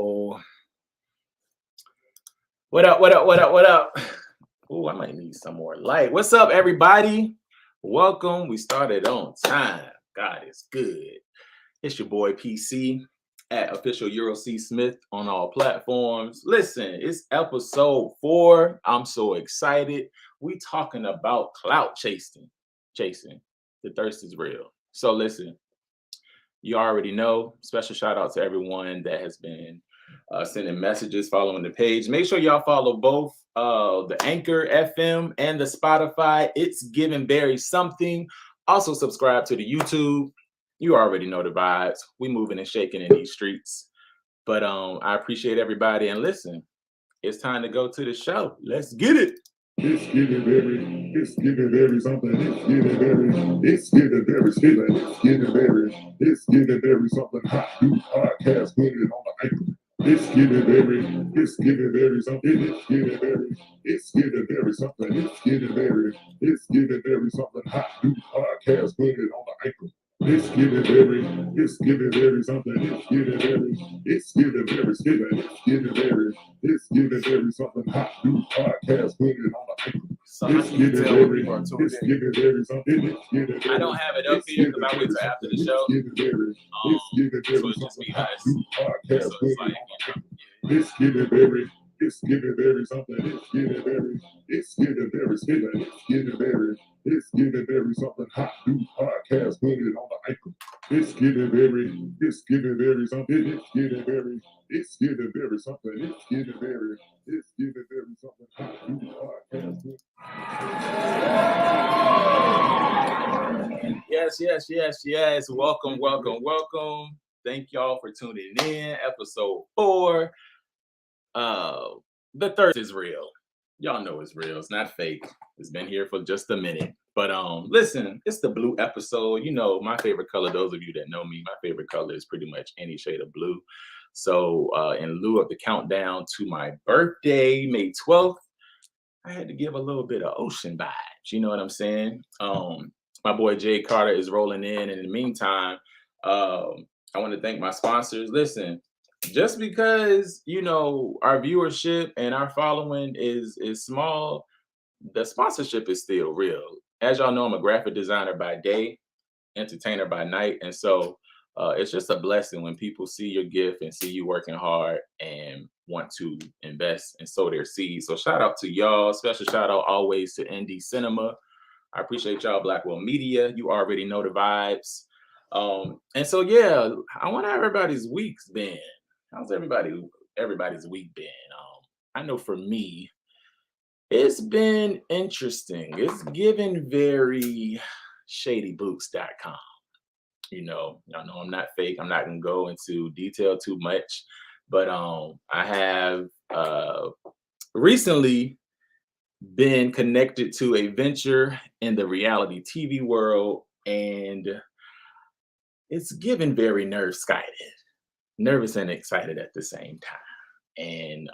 Oh, what up? What up? What up? What up? Oh, I might need some more light. What's up, everybody? Welcome. We started on time. God is good. It's your boy PC at official Euro C Smith on all platforms. Listen, it's episode 4. I'm so excited. We talking about clout chasing. Chasing. The thirst is real. So listen, you already know. Special shout out to everyone that has been sending messages, following the page. Make sure y'all follow both the Anchor FM and the Spotify. It's giving Barry something. Also subscribe to the YouTube. You already know the vibes. We moving and shaking in these streets. But I appreciate everybody. And listen, it's time to go to the show. Let's get it. It's giving very something. It's giving very spilling. It's giving very something hot. Do podcast, put it on the anchor. It's giving very something. It's giving very something. It's giving very something hot. Do podcast, put it on the anchor. It's giving very something. It's giving very spilling. It's giving very something hot. Do podcast, put it on the anchor. It's giving very something. I don't have it up here because I wait till after the show. So it's just me guys. So it's like, It's giving very. It's giving very something. It's giving very spilling. It's giving very something hot. Do podcast, put it on the anchor. It's giving very something. It's giving very something. It's giving very something hot. Do podcast. Yes. Welcome. Thank y'all for tuning in. Episode 4. The thirst is real. Y'all know it's real. It's not fake. It's been here for just a minute. But listen, it's the blue episode. You know, my favorite color, those of you that know me, my favorite color is pretty much any shade of blue. So in lieu of the countdown to my birthday, May 12th, I had to give a little bit of ocean vibes. You know what I'm saying? My boy Jay Carter is rolling in. And in the meantime, I want to thank my sponsors. Listen, just because, you know, our viewership and our following is small, the sponsorship is still real. As y'all know, I'm a graphic designer by day, entertainer by night. And so it's just a blessing when people see your gift and see you working hard and want to invest and sow their seeds. So shout out to y'all. Special shout out always to Indie Cinema. I appreciate y'all, Blackwell Media. You already know the vibes. And so, yeah, I wonder how everybody's week's been. How's everybody's week been? I know for me, it's been interesting. It's given very shadybooks.com. You know, y'all know I'm not fake. I'm not gonna go into detail too much, but I have recently been connected to a venture in the reality TV world, and it's given very nervous and excited at the same time. And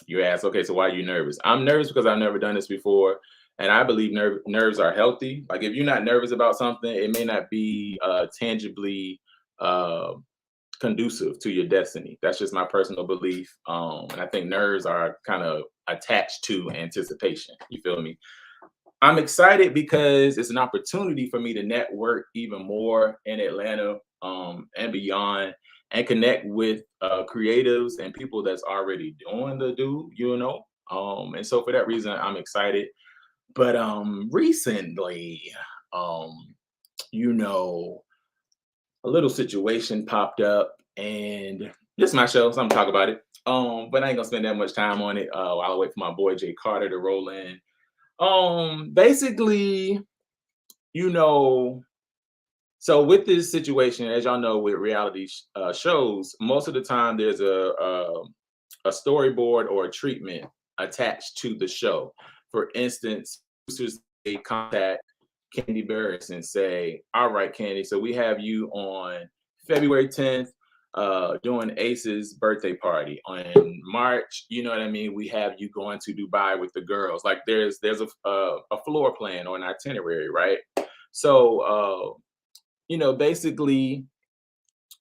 you ask, okay, so why are you nervous? I'm nervous because I've never done this before. And I believe nerves are healthy. Like if you're not nervous about something, it may not be tangibly conducive to your destiny. That's just my personal belief. And I think nerves are kind of attached to anticipation. You feel me? I'm excited because it's an opportunity for me to network even more in Atlanta and beyond, and connect with creatives and people that's already doing the do, you know. And so for that reason, I'm excited. But recently, you know, a little situation popped up, and this is my show, so I'm gonna talk about it. But I ain't gonna spend that much time on it while I wait for my boy Jay Carter to roll in. Basically, you know, so with this situation, as y'all know, with reality shows, most of the time there's a storyboard or a treatment attached to the show. For instance, producers they contact Candy Barris and say, "All right, Candy, so we have you on February 10th doing Ace's birthday party. On March, you know what I mean, we have you going to Dubai with the girls." Like there's a floor plan or an itinerary, right? So you know, basically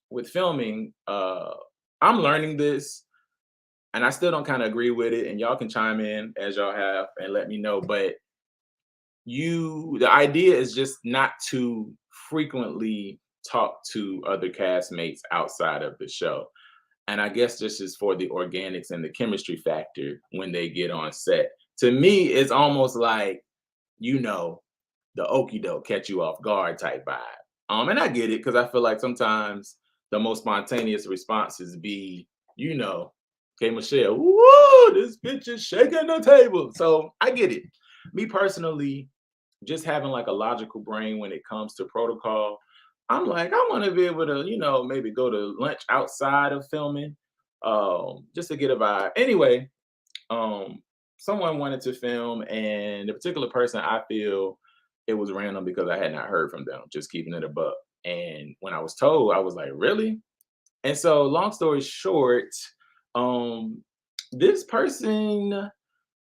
with filming, I'm learning this, and I still don't kind of agree with it. And y'all can chime in as y'all have and let me know. But the idea is just not to frequently talk to other castmates outside of the show. And I guess this is for the organics and the chemistry factor when they get on set. To me, it's almost like, you know, the okie doke, catch you off guard type vibe. And I get it, because I feel like sometimes the most spontaneous responses be, you know, okay, Michelle, woo, this bitch is shaking the table. So I get it. Me personally, just having like a logical brain when it comes to protocol, I'm like, I want to be able to, you know, maybe go to lunch outside of filming, just to get a vibe. Anyway, someone wanted to film, and the particular person, I feel it was random because I had not heard from them, just keeping it a buck. And when I was told, I was like, really? And so, long story short, this person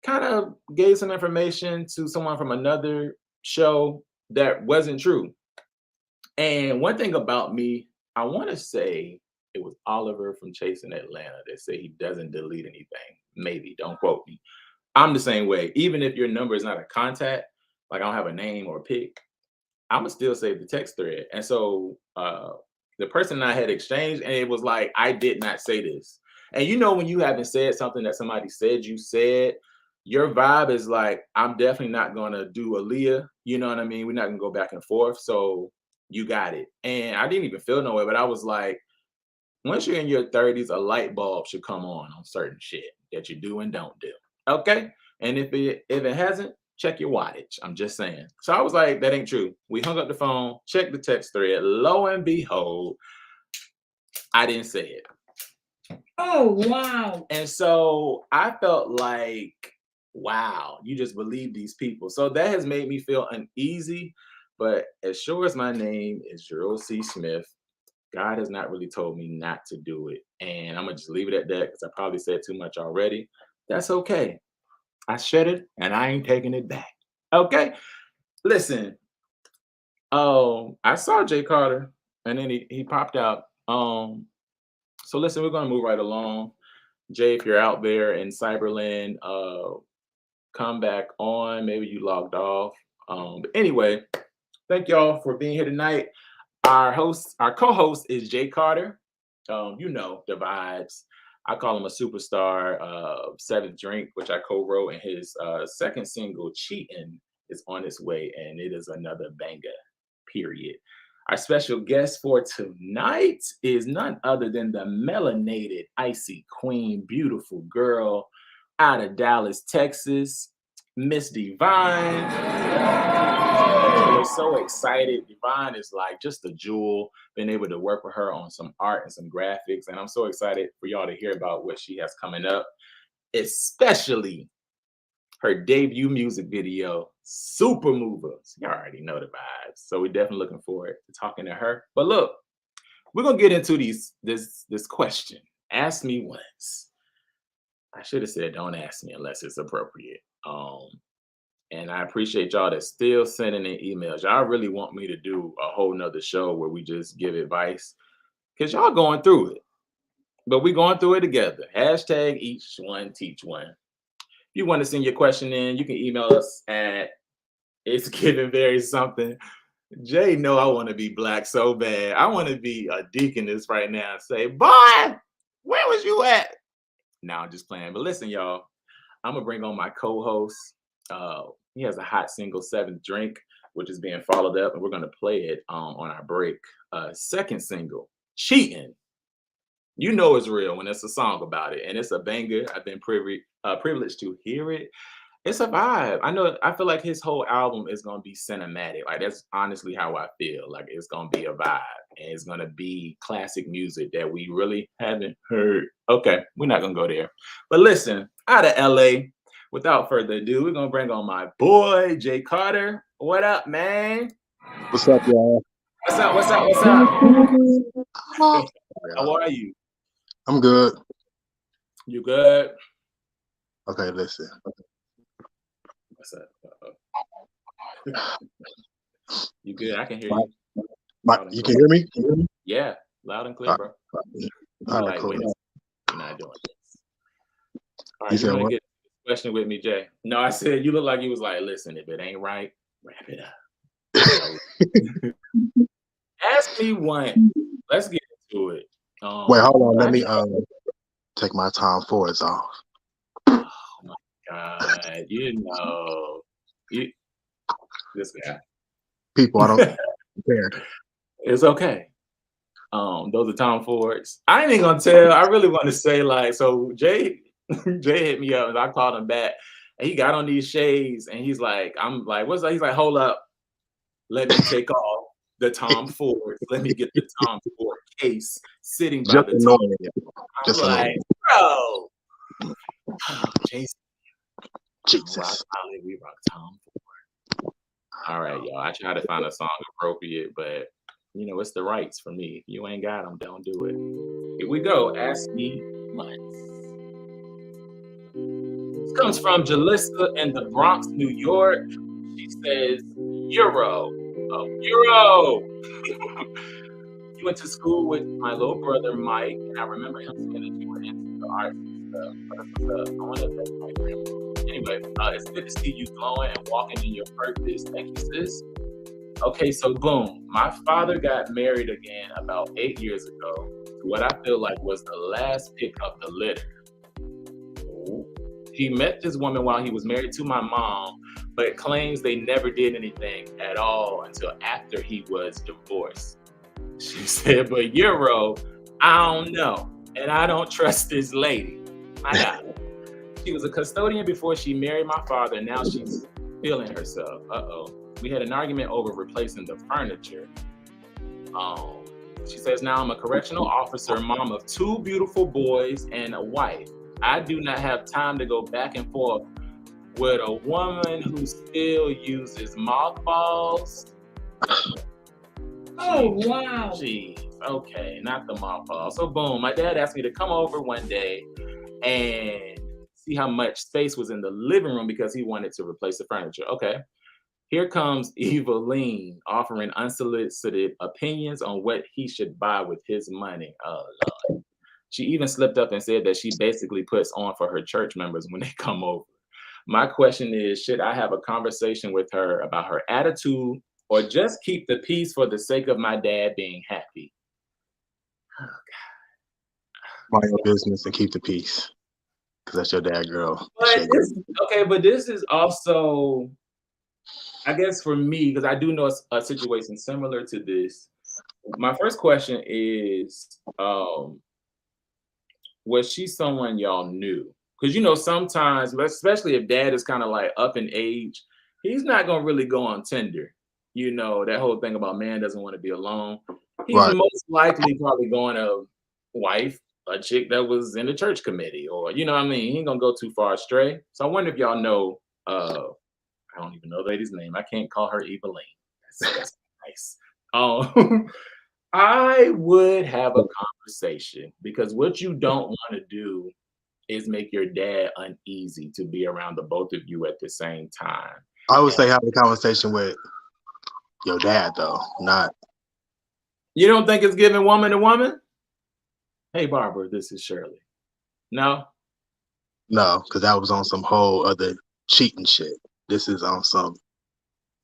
kind of gave some information to someone from another show that wasn't true. And one thing about me, I want to say it was Oliver from Chasing Atlanta that said he doesn't delete anything. Maybe, don't quote me. I'm the same way. Even if your number is not a contact, like I don't have a name or a pic, I'm gonna still save the text thread. And so the person and I had exchanged, and it was like, I did not say this. And you know, when you haven't said something that somebody said you said, your vibe is like, I'm definitely not gonna do Aaliyah. You know what I mean? We're not gonna go back and forth. So you got it. And I didn't even feel no way, but I was like, once you're in your 30s, a light bulb should come on certain shit that you do and don't do. Okay. And if it hasn't, check your wattage. I'm just saying. So I was like, that ain't true. We hung up the phone, checked the text thread. Lo and behold, I didn't say it. Oh, wow. And so I felt like, wow, you just believe these people. So that has made me feel uneasy. But as sure as my name is Gerald C. Smith, God has not really told me not to do it. And I'm going to just leave it at that, because I probably said too much already. That's okay. I said it, and I ain't taking it back. Okay? Listen, I saw Jay Carter, and then he popped out. So listen, we're going to move right along. Jay, if you're out there in Cyberland, come back on. Maybe you logged off. But anyway, thank y'all for being here tonight. Our co-host is Jay Carter. You know the vibes. I call him a superstar. Seventh Drink, which I co-wrote, and his second single, Cheatin', is on its way, and it is another banger, period. Our special guest for tonight is none other than the melanated, icy queen, beautiful girl out of Dallas, Texas, Miss DeeVine. We're so excited. DeeVine is like just a jewel. Been able to work with her on some art and some graphics, and I'm so excited for y'all to hear about what she has coming up, especially her debut music video, Super Movers. You already know the vibes, so we're definitely looking forward to talking to her. But look, we're gonna get into this question. Ask me once. I should have said don't ask me unless it's appropriate. And I appreciate y'all that's still sending in emails. Y'all really want me to do a whole nother show where we just give advice, because y'all going through it. But we going through it together. Hashtag each one teach one. If you want to send your question in, you can email us at It's Giving Very Something. Jay, know I want to be black so bad. I want to be a deaconess right now and say, boy, where was you at? Now I'm just playing. But listen, y'all, I'm going to bring on my co-host. He has a hot single, Seventh Drink, which is being followed up, and we're going to play it on our break. Second single, Cheatin'. You know it's real when it's a song about it, and it's a banger. I've been privileged to hear it. It's a vibe. I feel like his whole album is going to be cinematic. Like, that's honestly how I feel. Like, it's going to be a vibe, and it's going to be classic music that we really haven't heard. Okay, we're not going to go there. But listen, out of LA, without further ado, we're going to bring on my boy, Jay Carter. What up, man? What's up, y'all? What's up? How are you? I'm good. You good? Okay, listen. What's up? You good? I can hear you. You can hear me? Yeah, loud and clear, bro. All right, cool. We're not doing this. All You right, you said want to what? get this question with me, Jay? No, I said you look like you was like, listen, if it ain't right, wrap it up. Ask me one. Let's get into it. Wait, hold on. Let I me tried- take my Tom Fords off. oh my God, this guy. People, I don't care. It's okay. Those are Tom Fords. I ain't even gonna tell. I really want to say like, so Jay hit me up and I called him back and he got on these shades and he's like, I'm like, what's that? He's like, hold up, let me take off the Tom Ford. Let me get the Tom Ford case sitting by Just the Tom. annoying. I'm Just like, annoying. bro, Jason, Jesus. we rock Tom Ford. All right, y'all. I try to find a song appropriate, but you know, it's the rights for me. If you ain't got them, don't do it. Here we go. Ask me once. This comes from Jalissa in the Bronx, New York. She says, Euro. Oh, Euro. You went to school with my little brother, Mike, and I remember him saying that you were into the arts and stuff. I wonder if that's my grandma. Anyway, it's good to see you glowing and walking in your purpose. Thank you, sis. Okay, so boom. My father got married again about 8 years ago to what I feel like was the last pick of the litter. He met this woman while he was married to my mom, but claims they never did anything at all until after he was divorced. She said, but Euro, I don't know. And I don't trust this lady. I got it. She was a custodian before she married my father. And now she's feeling herself. We had an argument over replacing the furniture. She says, now I'm a correctional officer, mom of 2 beautiful boys and a wife. I do not have time to go back and forth with a woman who still uses mothballs. Oh, wow. Jeez, okay, not the mothballs. So boom, my dad asked me to come over one day and see how much space was in the living room because he wanted to replace the furniture. Okay. Here comes Eveline offering unsolicited opinions on what he should buy with his money. Oh, Lord. She even slipped up and said that she basically puts on for her church members when they come over. My question is, should I have a conversation with her about her attitude or just keep the peace for the sake of my dad being happy? Oh, God. Mind your business and keep the peace. Because that's your dad, girl. But this is also, I guess for me, because I do know a situation similar to this. My first question is, was she someone y'all knew? Because, you know, sometimes, especially if dad is kind of like up in age, he's not going to really go on Tinder. You know, that whole thing about man doesn't want to be alone. He's most likely probably going to wife a chick that was in the church committee or, you know what I mean? He ain't going to go too far astray. So I wonder if y'all know, I don't even know the lady's name. I can't call her Eveline. That's nice. I would have a conversation because what you don't want to do is make your dad uneasy to be around the both of you at the same time. I would say have a conversation with your dad, though, not. You don't think it's giving woman to woman? Hey, Barbara, this is Shirley. No? No, because that was on some whole other cheating shit. This is on some.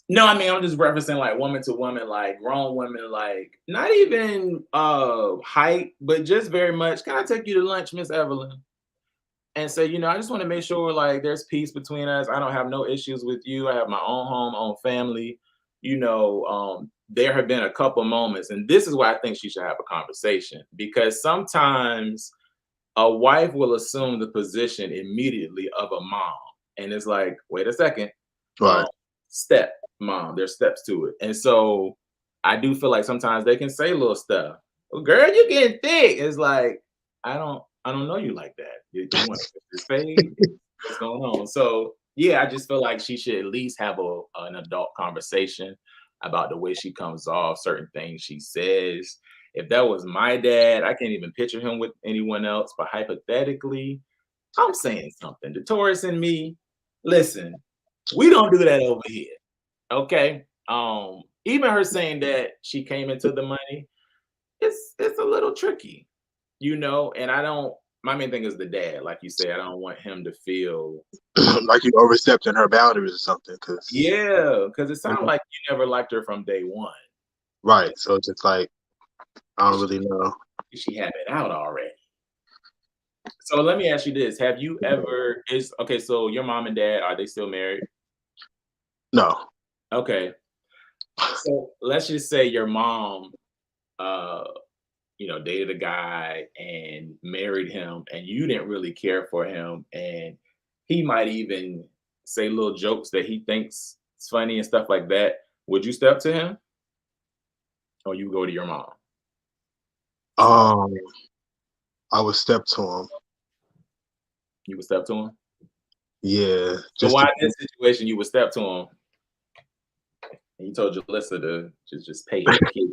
No, I mean, I'm just referencing like woman to woman, like grown women, like not even height, but just very much, can I take you to lunch, Miss Evelyn? And say, you know, I just want to make sure like there's peace between us. I don't have no issues with you. I have my own home, own family. You know, there have been a couple moments, and this is why I think she should have a conversation, because sometimes a wife will assume the position immediately of a mom. And it's like, wait a second. Right. Step mom, there's steps to it. And so I do feel like sometimes they can say little stuff. Well, girl, you getting thick. It's like, I don't know you like that. You want to say what's going on? So yeah, I just feel like she should at least have an adult conversation about the way she comes off, certain things she says. If that was my dad, I can't even picture him with anyone else, but hypothetically, I'm saying something. The Taurus in me, listen, we don't do that over here. Okay. Even her saying that she came into the money, it's a little tricky, you know, and I don't my main thing is the dad. Like you say, I don't want him to feel like you overstepping her boundaries or something. Cause because it sounds like you never liked her from day one. right. So it's just like I don't really know. She have it out already. So let me ask you this: have you ever okay? So your mom and dad, are they still married? No. Okay. So let's just say your mom, dated a guy and married him, and you didn't really care for him, and he might even say little jokes that he thinks is funny and stuff like that. Would you step to him, or you go to your mom? I would step to him. You would step to him. Yeah. So why in this situation you would step to him? And you told Jalissa to just pay your kids.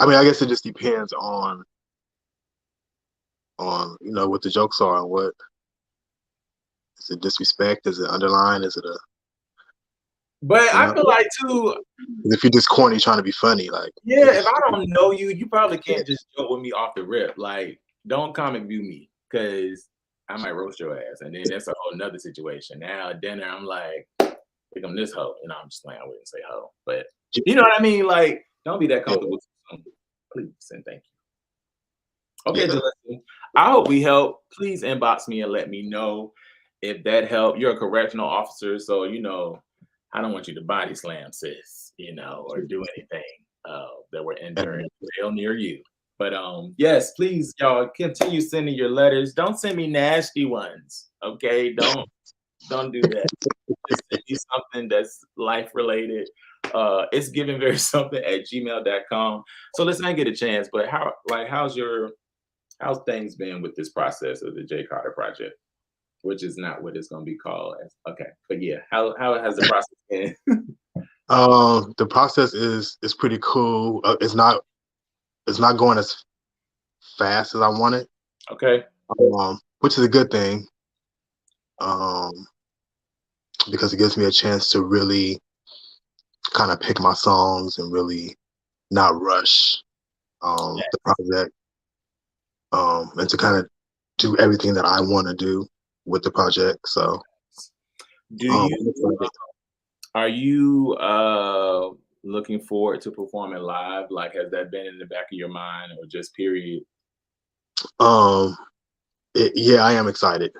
I mean, I guess it just depends on what the jokes are and what is it disrespect? Is it underline? Is it a? But I feel like too. If you're just corny trying to be funny, like if I don't know you, you probably can't just joke with me off the rip. Like, don't comic view me because I might roast your ass, and then that's a whole nother situation. Now at dinner, I'm like, pick on this hoe. I'm just playing. I wouldn't say hoe, but you know what I mean. Like, don't be that comfortable. Please and thank you. Okay, Jalissa, I hope we help. Please inbox me and let me know if that helped. You're a correctional officer, so I don't want you to body slam sis, or do anything that will enter a jail near you. But yes, please, y'all continue sending your letters. Don't send me nasty ones, okay? Don't do that. Just send me something that's life related. It's givinvery@gmail.com. So listen, I get a chance, but how's things been with this process of the Jay Carter project, which is not what it's going to be called. Okay, but yeah, how has the process been? The process is pretty cool. It's not going as fast as I want it. Okay. Which is a good thing. Because it gives me a chance to really kind of pick my songs and really not rush the project. And to kind of do everything that I want to do with the project. So are you looking forward to performing live? Like, has that been in the back of your mind, or just period? Yeah, I am excited.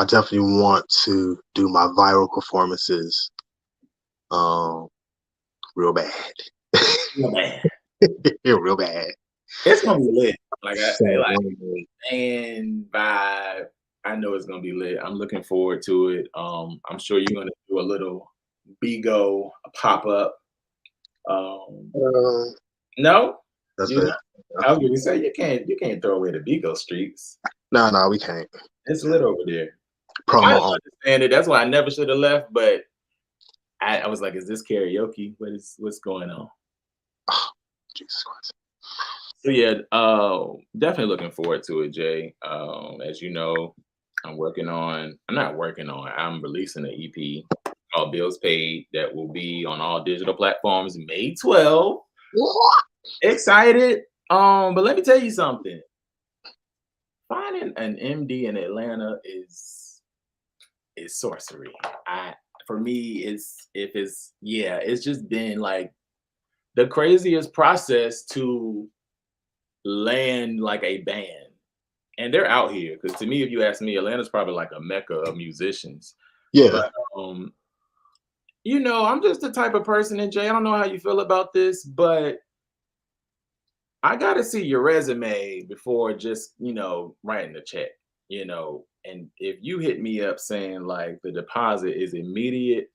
I definitely want to do my viral performances real bad. Real bad. Real bad. It's gonna be lit. And vibe. I know it's gonna be lit. I'm looking forward to it. I'm sure you're gonna do a little Bigo pop up. No, that's it. I was gonna say you can't throw away the Bigo streaks. No, we can't. It's lit over there. Promo. I understand it. That's why I never should have left. But I was like, is this karaoke? What's going on? Oh, Jesus Christ. So yeah, definitely looking forward to it, Jay. As you know, I'm releasing an EP called Bills Paid that will be on all digital platforms May 12th. Excited. But let me tell you something. Finding an MD in Atlanta is sorcery. For me, it's just been like the craziest process to land like a band. And they're out here, because to me, if you ask me, Atlanta's probably like a mecca of musicians. Yeah. But, I'm just the type of person, and Jay, I don't know how you feel about this, but I got to see your resume before just, writing the check, and if you hit me up saying like the deposit is immediate,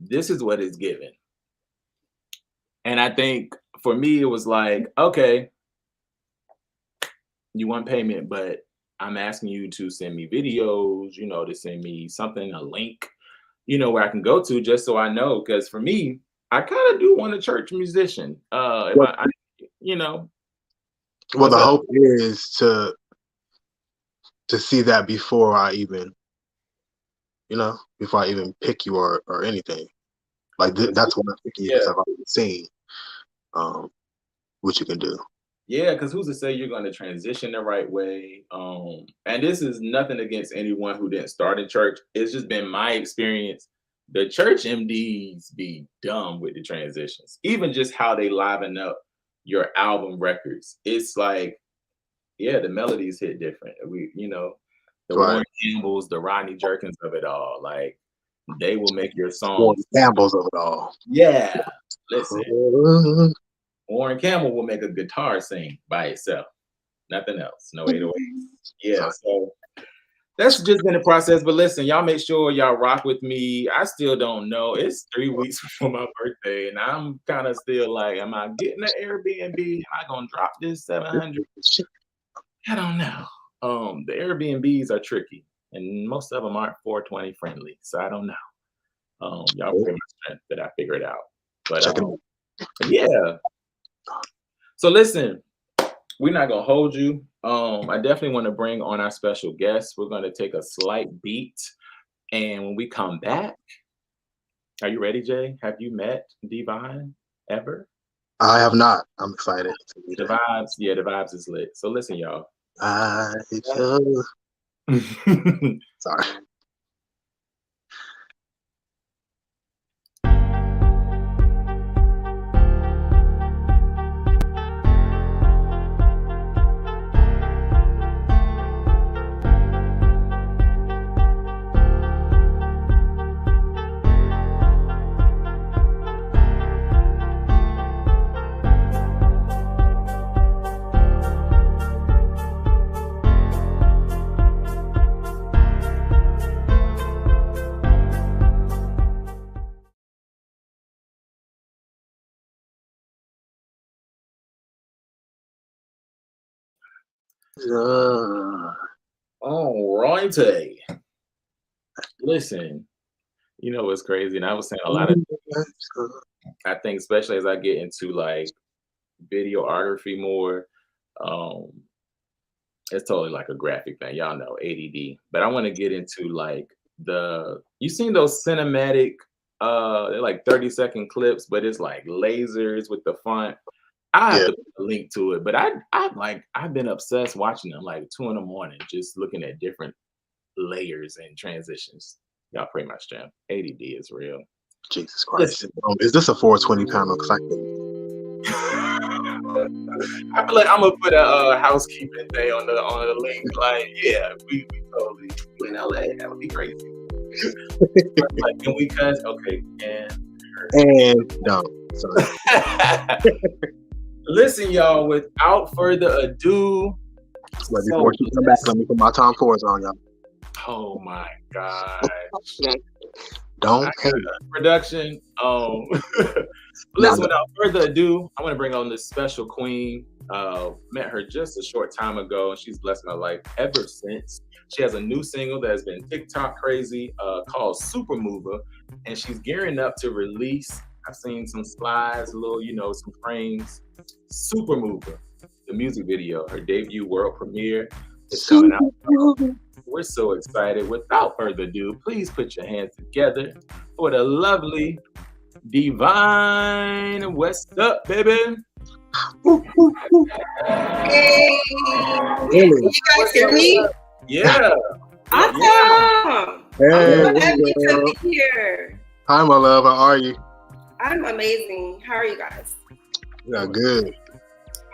this is what it's given. And I think for me, it was like, okay, you want payment, but I'm asking you to send me videos, to send me something, a link, where I can go to, just so I know. Because for me, I kind of do want a church musician. Well, the hope is to see that before I even pick you or anything. Like that's what I'm thinking, because I've already seen. what you can do. Yeah, because who's to say you're going to transition the right way? And this is nothing against anyone who didn't start in church. It's just been my experience. The church MDs be dumb with the transitions, even just how they liven up your album records. It's like, yeah, the melodies hit different. The Right. Warren Campbells, the Rodney Jerkins of it all. Like, they will make your Warren songs. Campbell's of it all. Yeah, listen. Warren Campbell will make a guitar sing by itself. Nothing else. No 808s. Yeah, so that's just been the process. But listen, y'all make sure y'all rock with me. I still don't know. It's 3 weeks before my birthday, and I'm kind of still like, am I getting an Airbnb? Am I gonna drop this 700? I don't know. The Airbnbs are tricky, and most of them aren't 420 friendly. So I don't know. Y'all pray my strength that I figure it out. But yeah. So listen, we're not gonna hold you. I definitely want to bring on our special guest. We're gonna take a slight beat, and when we come back, are you ready, Jay? Have you met DeeVine ever? I have not. I'm excited. The vibes is lit. So listen, y'all. Sorry. All righty. Listen, you know what's crazy, and I was saying a lot of things. I think especially as I get into like videography more, it's totally like a graphic thing. Y'all know ADD, but I want to get into like you seen those cinematic, they're like 30-second clips, but it's like lasers with the font. I have to put a link to it, but I've been obsessed watching them like 2 a.m, just looking at different layers and transitions. Y'all pray my strength. ADD is real. Jesus Christ. Is this a 420 panel? I feel like I'm gonna put a housekeeping thing on the link. Like, yeah, we totally in LA. That would be crazy. Like, can we cut? Okay, and no. Sorry. Listen, y'all. Without further ado, before you come back, let me put my Tom Fords on, y'all. Oh my gosh. Don't production. Listen, without further ado, I want to bring on this special queen. Met her just a short time ago, and she's blessed my life ever since. She has a new single that has been TikTok crazy called Super Mover, and she's gearing up to release. I've seen some slides, some frames. Super Mover, the music video, her debut world premiere is coming out. We're so excited. Without further ado, please put your hands together for the lovely DeeVine. What's up, baby? Hey, you guys hear me? Yeah. Awesome. Hey, I'm happy to be here. Hi, my love. How are you? I'm amazing. How are you guys? Yeah, good.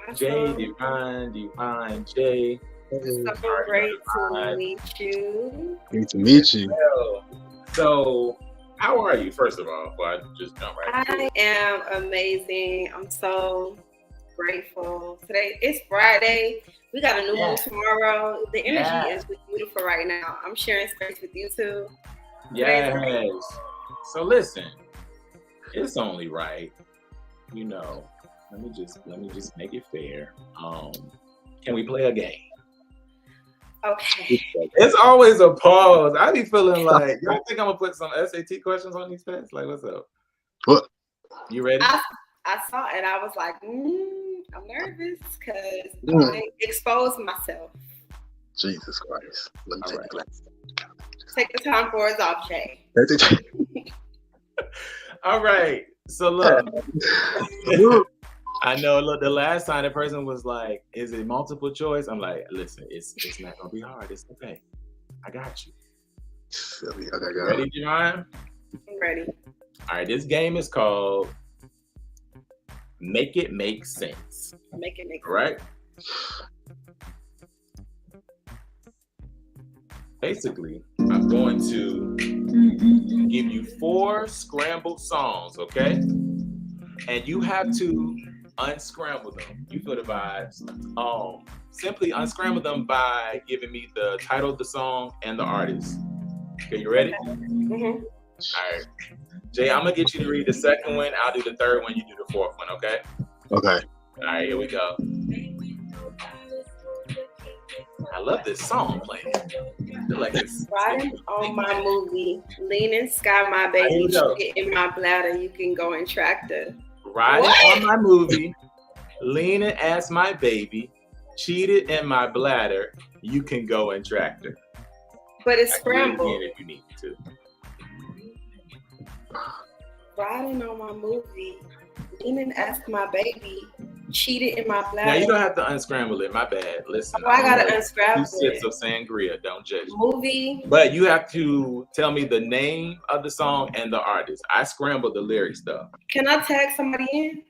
Awesome. Jay, DeeVine, Jay. So great to meet you. Great to meet you. So, how are you, first of all, before I just jump right into it? I am amazing. I'm so grateful. Today, it's Friday. We got a new moon tomorrow. The energy is beautiful right now. I'm sharing space with you too. Yes. So listen, it's only right. Let me just make it fair. Can we play a game? Okay. It's always a pause. I be feeling like, y'all think I'm gonna put some SAT questions on these pants? Like, what's up? What? You ready? I saw it. I was like, I'm nervous because I exposed myself. Jesus Christ. Let me take the glass. Take the time for us off, Jay. All right. So look. I know. Look, the last time the person was like, "Is it multiple choice?" I'm like, "Listen, it's not gonna be hard. It's okay. I got you." Silly. Okay, go. Ready, Javon? I'm ready. All right. This game is called Make It Make Sense. Make it make All right. Basically, I'm going to give you 4 scrambled songs, okay? And you have to unscramble them. You feel the vibes. Simply unscramble them by giving me the title of the song and the artist. Okay, you ready? Mm-hmm. All right. Jay, I'm gonna get you to read the second one. I'll do the third one. You do the fourth one, okay? Okay. All right, here we go. I love this song playing. I feel like it's Riding on my movie, leaning sky, my Here baby, we go. get in my bladder. You can go and tractor. riding What? on my movie, leaning as my baby, cheated in my bladder. You can go and tractor. But it's I can do it scrambled. again if you need to. Riding on my movie, leaning as my baby, cheated in my bladder. Now you don't have to unscramble it. My bad. Listen. Oh, I gotta I'm unscramble 2 sips it. of sangria. Don't judge me. Movie. But you have to tell me the name of the song and the artist. I scrambled the lyrics though. Can I tag somebody in?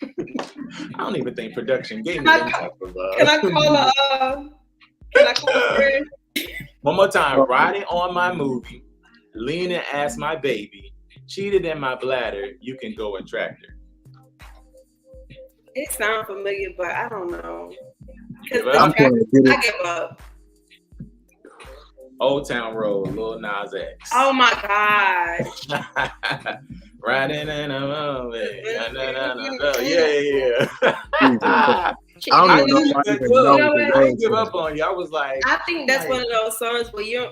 I don't even think production gave me Can I them call- type of Can I call a friend? One more time. Riding on my movie, leaning as my baby, cheated in my bladder. You can go and tractor. It sounds familiar, but I don't know. Give Cause up. I give up. Old Town Road, Lil Nas X. Oh my God. Riding in a movie. Yeah. I don't even know I if I even Look, know know the what? I name. give up on you. I was like, I think that's one of those songs where you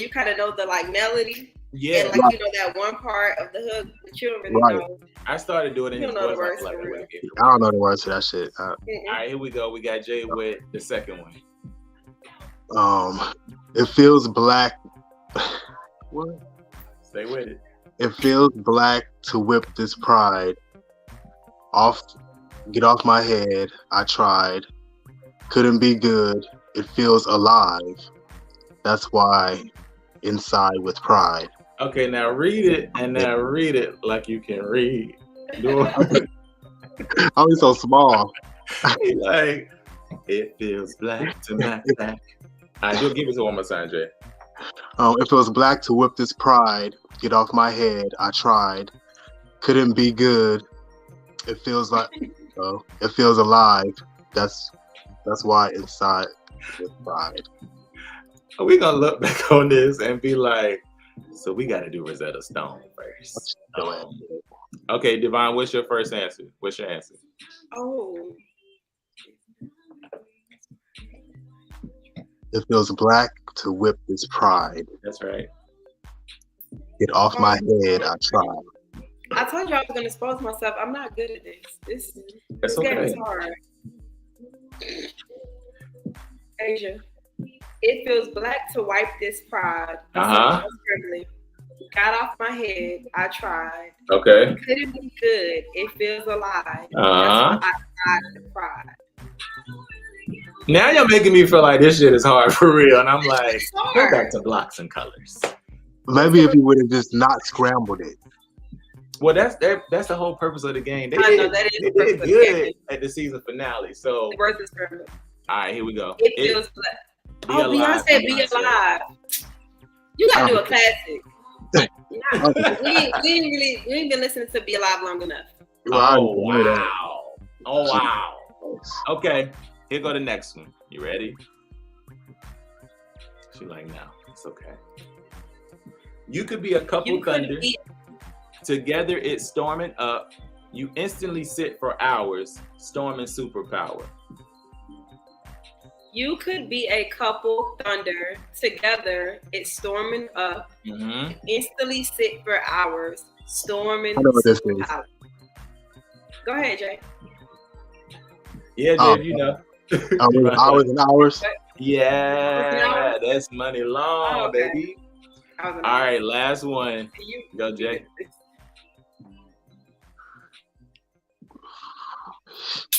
kind of know the like melody yeah. and like you know that one part of the hook, but you don't really Right. know. I started doing it in You his don't know the voice. I words was like, for I real. wouldn't get it. I don't know the words to that shit. All right, here we go. We got Jay with the second one. It feels black. What? Stay with it. It feels black to whip this pride off. Get off my head. I tried. Couldn't be good. It feels alive. That's why inside with pride. Okay, now read it and now read it like you can read. Do it. I'm so small. Like, it feels black to my back. All right, give it to one more time, Jay. It feels black to whip this pride. Get off my head. I tried. Couldn't be good. It feels like it feels alive. That's why inside with pride. Are we gonna look back on this and be like, so we got to do Rosetta Stone first? Okay, DeeVine, what's your first answer? What's your answer? Oh, It feels black to whip this pride. That's right. Get off my head. I tried. I told you I was gonna expose myself. I'm not good at this. That's This game is okay. hard. Asia, it feels black to wipe this pride. Got off my head. I tried. Okay. Couldn't be good. It feels alive. That's Uh-huh. why I tried the pride. Now you're making me feel like this shit is hard for real, and I'm like, It's go hard. back to blocks and colors. Maybe if you would have just not scrambled it. Well, that's the whole purpose of the game. They I know did, that is they the purpose did of the good game. at the season finale. So, The word is scrambled. all right, here we go. It feels black. Be Oh, Alive Beyonce, from Be Beyonce. Alive. You gotta do a classic. We ain't been listening to Be Alive long enough. Oh wow! Oh wow! Okay, here go the next one. You ready? She like, no, it's okay. You could be a couple You couldn't thunder. be. Together it's storming up. You instantly sit for hours, storming superpower. You could be a couple thunder. Together, it's storming up. Mm-hmm. Instantly sit for hours. Storming. I know what this is. superpower. Go ahead, Jay. Yeah, Oh. Dave, you know. Hours and hours. Yeah, that's money long, Oh, okay. baby. I was All right, last one. You, Go, Jay.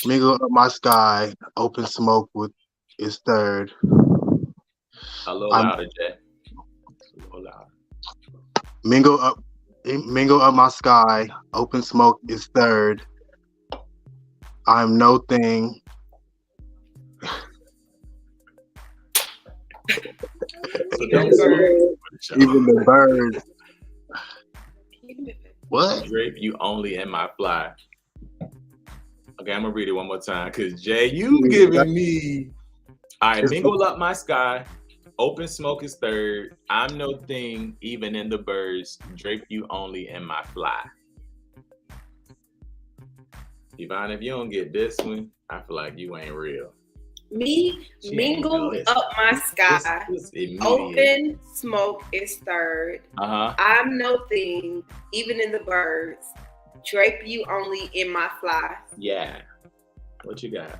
Mingle up my sky. Open smoke with is third. A little I'm- louder, Jay. A little louder. Mingle up my sky. Open smoke is third. I'm no thing. So don't Even the birds. What? Drape you only in my fly. Okay, I'm gonna read it one more time because Jay, you giving me. All right, mingle up my sky. Open smoke is third. I'm no thing, even in the birds. Drape you only in my fly. DeeVine, if you don't get this one, I feel like you ain't real. Me, She ain't mingle real. up my sky. It's immediate. Open smoke is third. Uh-huh. I'm no thing, even in the birds. Drape you only in my fly. Yeah. What you got?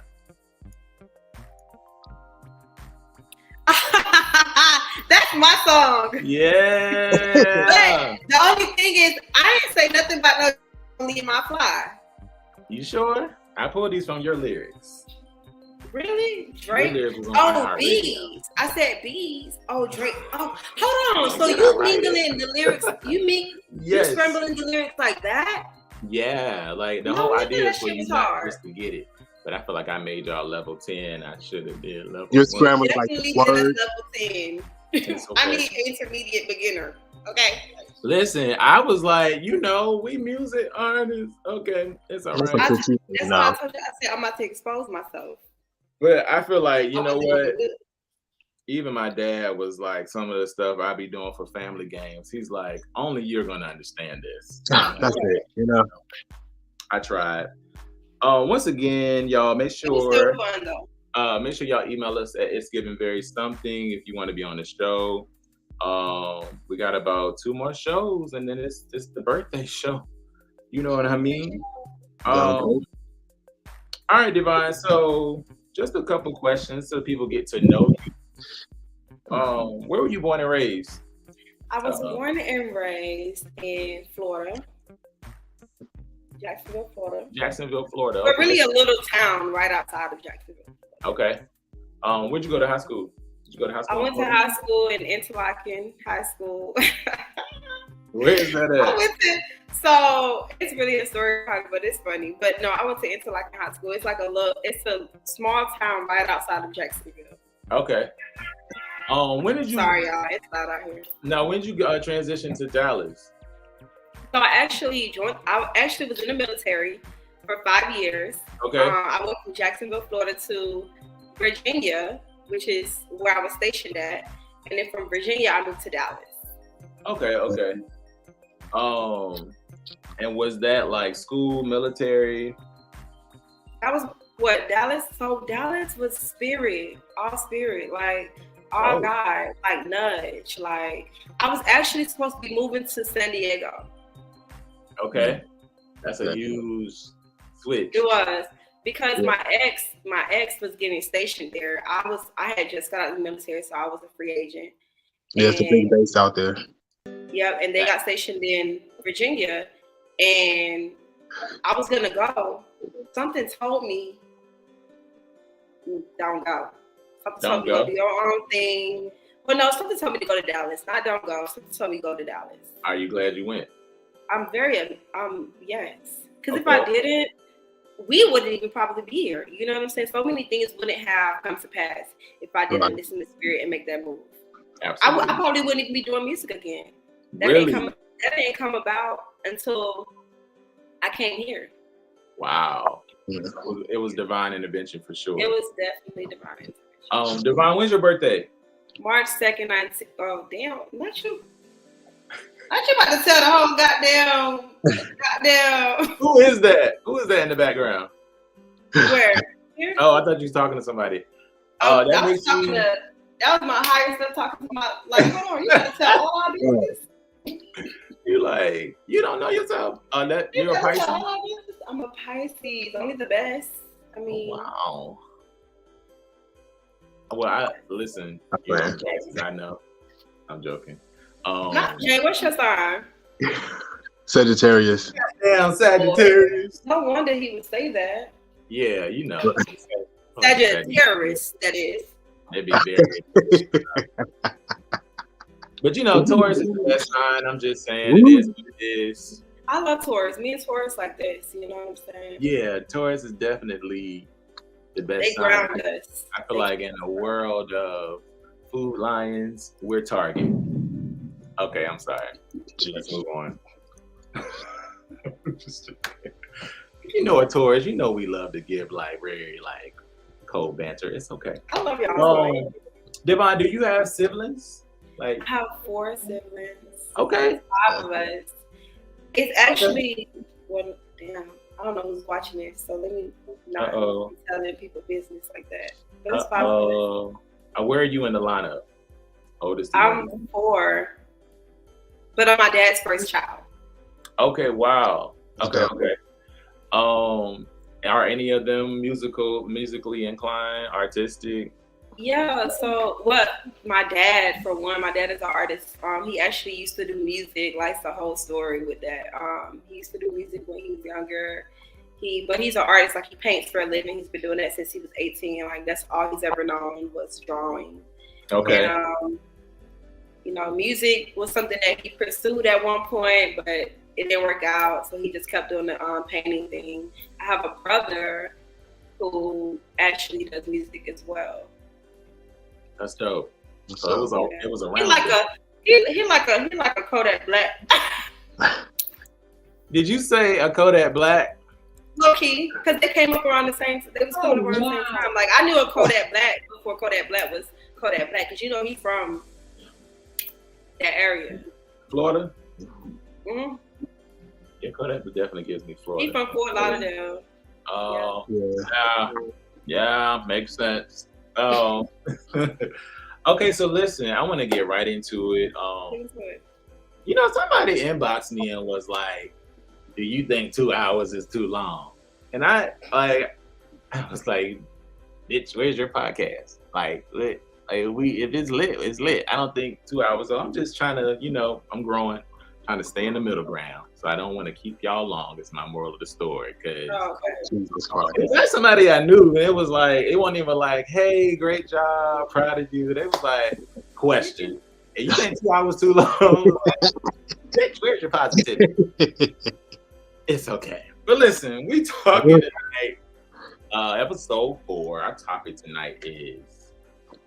That's my song. Yeah. But the only thing is, I didn't say nothing about no only in my fly. You sure? I pulled these from your lyrics. Really? Your Drake? lyrics was on Oh, iHeartRadio. bees. I said bees. Oh, Drake. Oh, hold on. Oh, So you're you right. mingling the lyrics? You Yes. scrambling the lyrics like that? Yeah, like the No, whole nigga, idea that is for shit you was not hard. just to get it. But I feel like I made y'all level 10. I should have did level You're 1. scrambling like Definitely did a words. level 10. It's I okay. mean intermediate beginner. Okay. Listen, I was like, we music artists. Okay, it's all That's right. what you That's know. why I told you. I said I'm about to expose myself. But I feel like, you I'm know about to what? do it. Even my dad was like, some of the stuff I be doing for family games. He's like, only you're gonna understand this. That's it. You know. I tried. Once again, y'all, make It was still sure fun though. make sure y'all email us at It's Giving Very Something if you want to be on the show. We got about 2 more shows, and then it's the birthday show. You know what I mean? All right, DeeVine. So just a couple questions so people get to know you. Where were you born and raised? I was born and raised in Florida. Jacksonville, Florida. Jacksonville, Florida. But Okay. really a little town right outside of Jacksonville. Okay. Where'd you go to high school? Did you go to high school? I went to high school in Interlochen High School. Where is that at? So it's really a story, but it's funny. But no, I went to Interlochen High School. It's like it's a small town right outside of Jacksonville. Okay. When did you? Sorry, y'all. It's loud out here. Now, when did you transition to Dallas? So I actually was in the military for 5 years. Okay. I went from Jacksonville, Florida to Virginia, which is where I was stationed at. And then from Virginia, I moved to Dallas. Okay. And was that like school, military? That was what Dallas. So Dallas was spirit, all spirit, like all God, like nudge. Like I was actually supposed to be moving to San Diego. Okay, that's a huge switch. It was because my ex was getting stationed there. I had just got out of the military, so I was a free agent. Yeah, it's a big base out there. Yep, and they got stationed in Virginia, and I was gonna go. Something told me, don't go. Something told me to do your own thing. Well, no, something told me to go to Dallas. Not don't go. Something told me to go to Dallas. Are you glad you went? I'm very, yes. Because if I didn't, we wouldn't even probably be here. You know what I'm saying? So many things wouldn't have come to pass if I didn't listen to spirit and make that move. Absolutely. I probably wouldn't even be doing music again. That Really? didn't come about until I came here. Wow. It was divine intervention for sure. It was definitely divine intervention. DeeVine, when's your birthday? March 2nd, 19. Oh, damn. Not you. Not you about to tell the whole goddamn. Who is that? Who is that in the background? Where? Here? Oh, I thought you was talking to somebody. That was my higher stuff talking to my, like, hold on, you gotta tell all our business. You're like, you don't know yourself. You're a Pisces? I'm a Pisces, only the best. I mean, wow. Well, listen, you're a Pisces, I know. I'm joking. Jay, what's your sign? Sagittarius. Damn, Sagittarius. No wonder he would say that. Yeah, you know. Sagittarius, that is. They'd be very. But you know, Taurus is the best sign. I'm just saying it is what it is. I love Taurus. Me and Taurus like this. You know what I'm saying? Yeah, Taurus is definitely the best They sign. ground us. I feel like in a world of food lions, we're Target. Okay, I'm sorry. Let's move on. You know, a Taurus, you know we love to give like very like cold banter. It's okay. I love y'all. DeeVine, do you have siblings? Like, I have 4 siblings. okay. 5 of us. It's actually well, damn. I don't know who's watching this, so let me not be telling people business like that. But it's 5 of us. Where are you in the lineup? Oldest. I'm 4, but I'm my dad's first child. Okay. Wow. Okay. Are any of them musically inclined, artistic? Yeah, so what my dad, for one, my dad is an artist. He actually used to do music, likes the whole story with that. He used to do music when he was younger. But he's an artist, like he paints for a living. He's been doing that since he was 18. Like that's all he's ever known was drawing. Okay. And you know, music was something that he pursued at one point, but it didn't work out. So he just kept doing the painting thing. I have a brother who actually does music as well. That's dope. So it was around. He like a Kodak Black. Did you say a Kodak Black? Low key, because they came up around the same. They was coming around the same time. Like I knew a Kodak Black before Kodak Black was Kodak Black, because you know he's from that area. Florida. Mm-hmm. Yeah, Kodak definitely gives me Florida. He's from Fort Lauderdale. Oh, yeah, makes sense. Okay, so listen, I want to get right into it. You know, somebody inboxed me and was like, "Do you think 2 hours is too long?" And I was like, "Bitch, where's your podcast? Like if it's lit, it's lit. I don't think 2 hours. So I'm just trying to, you know, I'm growing, trying to stay in the middle ground. So I don't want to keep y'all long. It's my moral of the story. Because that's somebody I knew, and it was like, it wasn't even like, "Hey, great job, proud of you." They was like, "Question, and you think 2 hours too long?" Like, bitch, where's your positivity? It's okay. But listen, we talking tonight. Episode 4. Our topic tonight is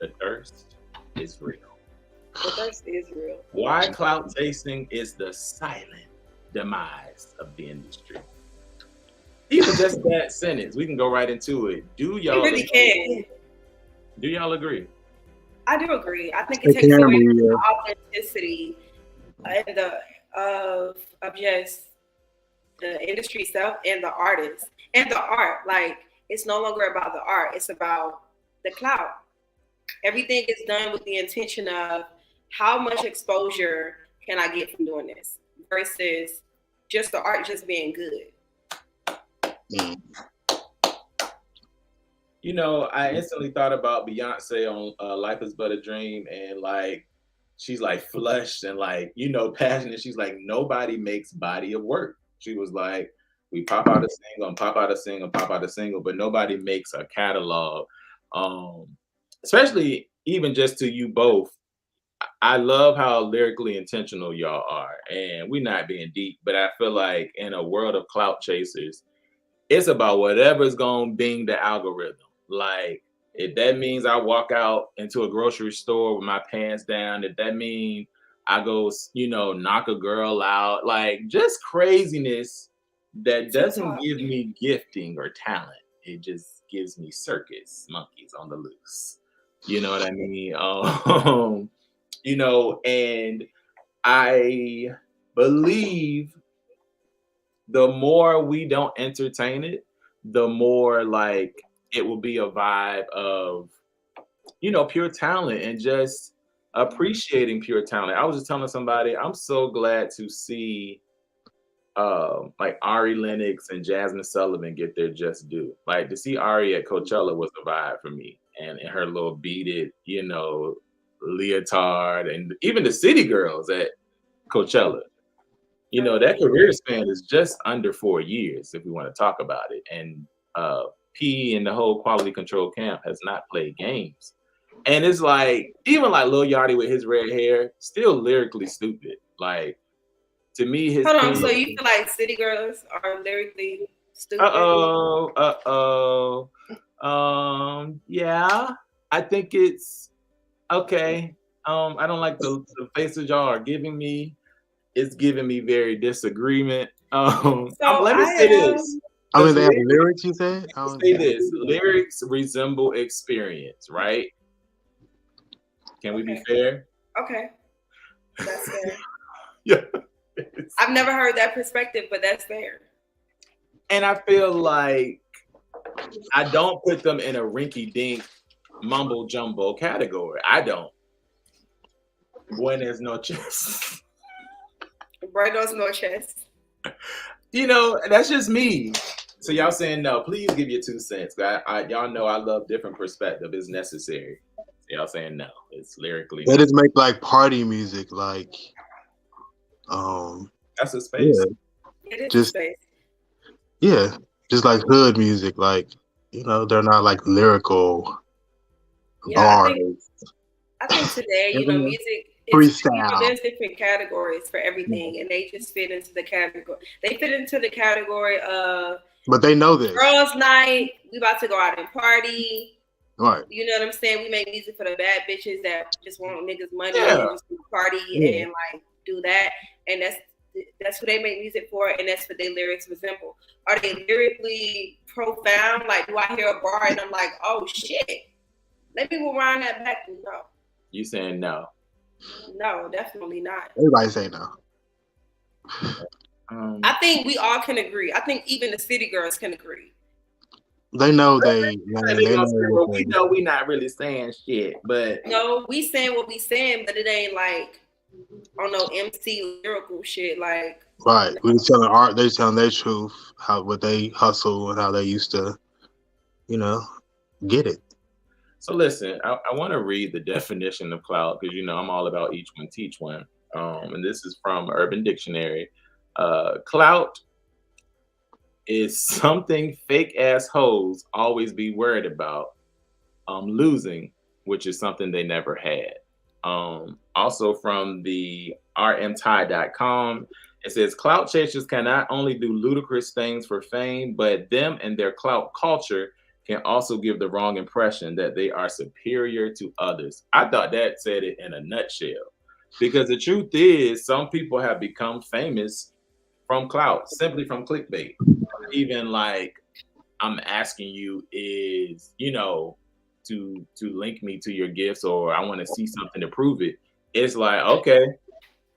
the thirst is real. The thirst is real. Why clout chasing is the silent demise of the industry. Even just that sentence, we can go right into it. Do y'all really can. Do y'all agree? I do agree. I think it takes away the authenticity and of just the industry itself and the artists and the art. Like it's no longer about the art; it's about the clout. Everything is done with the intention of how much exposure can I get from doing this versus just the art just being good. You know, I instantly thought about Beyonce on Life is But a Dream, and like she's like flushed and like, you know, passionate. She's like, nobody makes body of work. She was like, we pop out a single and pop out a single, pop out a single, but nobody makes a catalog. Especially even just to you both. I love how lyrically intentional y'all are, and we're not being deep, but I feel like in a world of clout chasers, it's about whatever's gonna bing the algorithm. Like if that means I walk out into a grocery store with my pants down, if that means I go, you know, knock a girl out, like just craziness that doesn't give me gifting or talent. It just gives me circus monkeys on the loose. You know what I mean? You know, and I believe the more we don't entertain it, the more like it will be a vibe of, you know, pure talent and just appreciating pure talent. I was just telling somebody, I'm so glad to see like Ari Lennox and Jasmine Sullivan get their just due. Like to see Ari at Coachella was a vibe for me, and her little beaded, you know, leotard, and even the City Girls at Coachella. You know, that career span is just under 4 years if we want to talk about it. And P and the whole quality control camp has not played games. And it's like, even like Lil Yachty with his red hair, still lyrically stupid. Like, to me, his Hold on. pen- So you feel like City Girls are lyrically stupid? Yeah, I think it's okay. I don't like the faces y'all are giving me. It's giving me very disagreement. Let me say this. I mean, they have lyrics, you said? Say this. Lyrics resemble experience, right? Can we be fair? Okay. That's fair. Yeah. I've never heard that perspective, but that's fair. And I feel like I don't put them in a rinky-dink mumble jumbo category. I don't. Buenas noches. Buenas noches. You know, that's just me. So y'all saying no, please give your 2 cents. Y'all know I love different perspective. It's necessary. So y'all saying no. It's lyrically. They just make like party music, like that's a space. Yeah. It is Just, a space. Yeah. Just like hood music, like, you know, they're not like lyrical bars. I think today, you know, music freestyle. There's different categories for everything, and they just fit into the category. They fit into the category of. But they know this. Girls' night. We about to go out and party. Right. You know what I'm saying? We make music for the bad bitches that just want niggas money and just party and like do that. And that's what they make music for, and that's what their lyrics resemble. Are they lyrically profound? Like, do I hear a bar and I'm like, oh shit? Let me rewind that back. No. You saying no? No, definitely not. Everybody say no. I think we all can agree. I think even the city girls can agree. They know we know we not really saying shit, but no, we saying what we saying, but it ain't like on no MC lyrical shit. Like right, we telling art. They telling their truth, what they hustle and how they used to, you know, get it. So listen, I want to read the definition of clout because you know I'm all about each one teach one. And this is from Urban Dictionary. Clout is something fake ass hoes always be worried about losing, which is something they never had. Also from the rmtie.com, it says clout chasers can not only do ludicrous things for fame, but them and their clout culture can also give the wrong impression that they are superior to others. I thought that said it in a nutshell. Because the truth is, some people have become famous from clout, simply from clickbait. Even like I'm asking you is, you know, to link me to your gifts, or I want to see something to prove it. It's like, okay,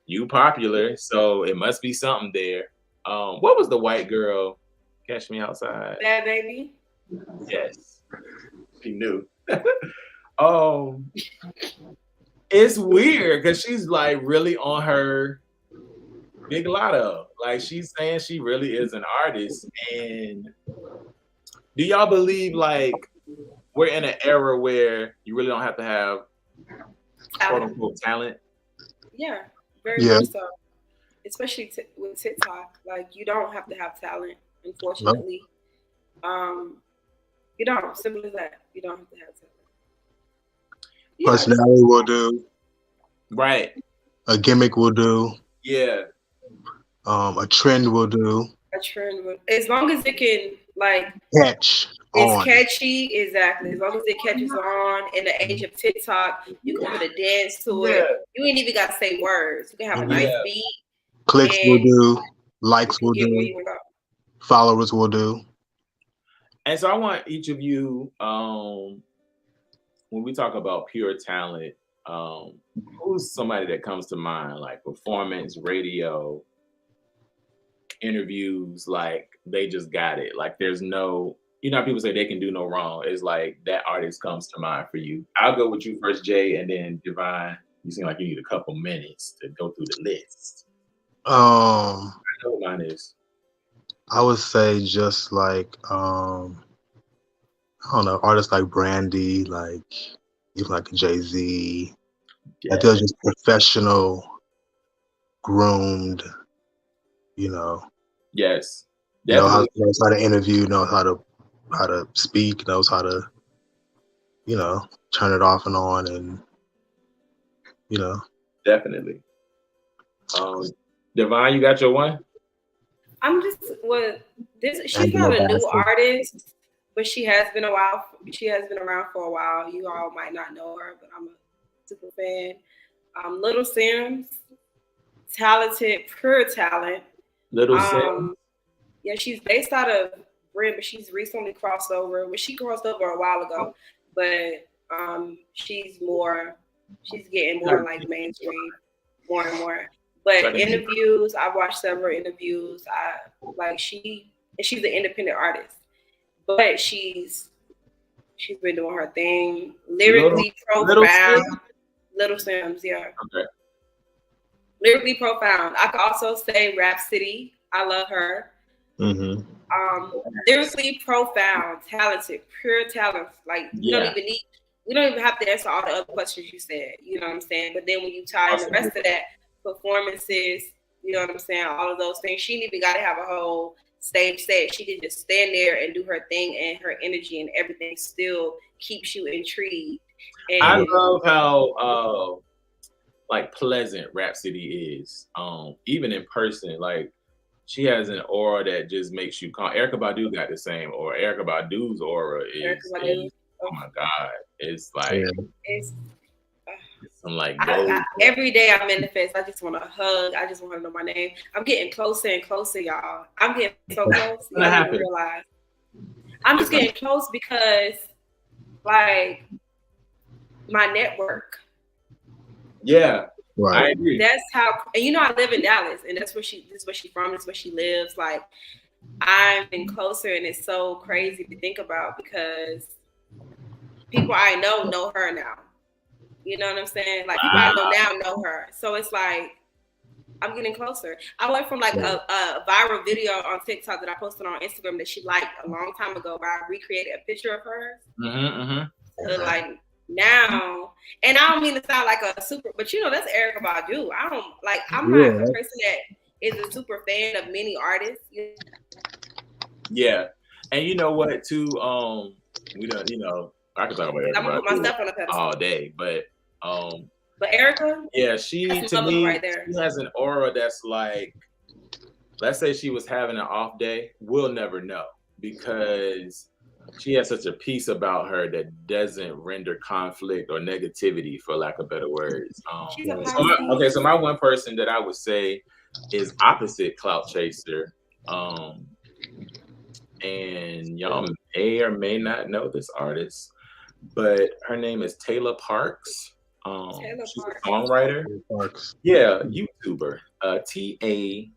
you popular, so it must be something there. What was the white girl? Catch Me Outside. Bad Baby. Yes, she knew. It's weird because she's like really on her big lotto. Like she's saying she really is an artist. And do y'all believe like we're in an era where you really don't have to have quote unquote talent? Yeah, very much so. Especially with TikTok, like you don't have to have talent, unfortunately. No. You don't. Simple as that. You don't have to have talent. Yeah. Personality will do. Right. A gimmick will do. Yeah. A trend will do. A trend will, as long as it can like catch. It's catchy, exactly. As long as it catches on in the age of TikTok, you can put a dance to it. You ain't even got to say words. You can have a nice beat. Clicks will do. Likes will do. Followers will do. And so I want each of you, when we talk about pure talent, who's somebody that comes to mind, like performance, radio, interviews, like they just got it. Like there's no, you know how people say they can do no wrong. It's like that artist comes to mind for you. I'll go with you first, Jay, and then DeeVine. You seem like you need a couple minutes to go through the list. I know what mine is. I would say just like I don't know, artists like Brandy, like even like Jay-Z. Like they're just professional, groomed, you know. Yes. Know how to interview, know how to how to speak, knows how to, you know, turn it off and on, and you know. Definitely. DeeVine, you got your one? I'm just she's not a new artist, but she has been around for a while. You all might not know her, but I'm a super fan. Little Sims, talented, pure talent. Little Sims. Yeah, she's based out of Brent, but she's recently crossed over. Well, she crossed over a while ago, but she's getting more like mainstream, more and more. But interviews, I've watched several interviews. She's an independent artist, but she's been doing her thing. Lyrically profound. Little Sims, yeah. Okay. Lyrically profound. I could also say Rhapsody. I love her. Mm-hmm. Lyrically profound, talented, pure talent. Like we don't even have to answer all the other questions you said. You know what I'm saying? But then when you tie in the rest of that, performances, you know what I'm saying? All of those things. She didn't even got to have a whole stage set. She could just stand there and do her thing, and her energy and everything still keeps you intrigued. And I love how like pleasant Rhapsody is. Even in person, like she has an aura that just makes you calm. Erykah Badu got the same aura. Erykah Badu's aura is oh my God. It's like I'm like every day I manifest. I just want to hug. I just want to know my name. I'm getting closer and closer, y'all. I'm getting so close. You don't even realize. I'm just getting close because, like, my network. Yeah, right. I agree. That's how, and I live in Dallas, and this is where she's from. That's where she lives. Like, I'm in closer, and it's so crazy to think about because people I know her now. You know what I'm saying? Like, people I know her. So it's like, I'm getting closer. I went from like a viral video on TikTok that I posted on Instagram that she liked a long time ago, where I recreated a picture of hers. So like now, and I don't mean to sound like a super, but that's Erykah Badu. I'm not a person that is a super fan of many artists. Yeah, and you know what too? We don't, I could talk about Erykah. I'm gonna put my stuff on the pedestal all day, but Erykah, yeah, she to me right there. She has an aura that's like, let's say she was having an off day, we'll never know because she has such a peace about her that doesn't render conflict or negativity, for lack of better words. So my one person that I would say is opposite Clout Chaser, and y'all may or may not know this artist, but her name is Taylor Parks. She's a songwriter. Yeah, YouTuber. TAYLAPARX,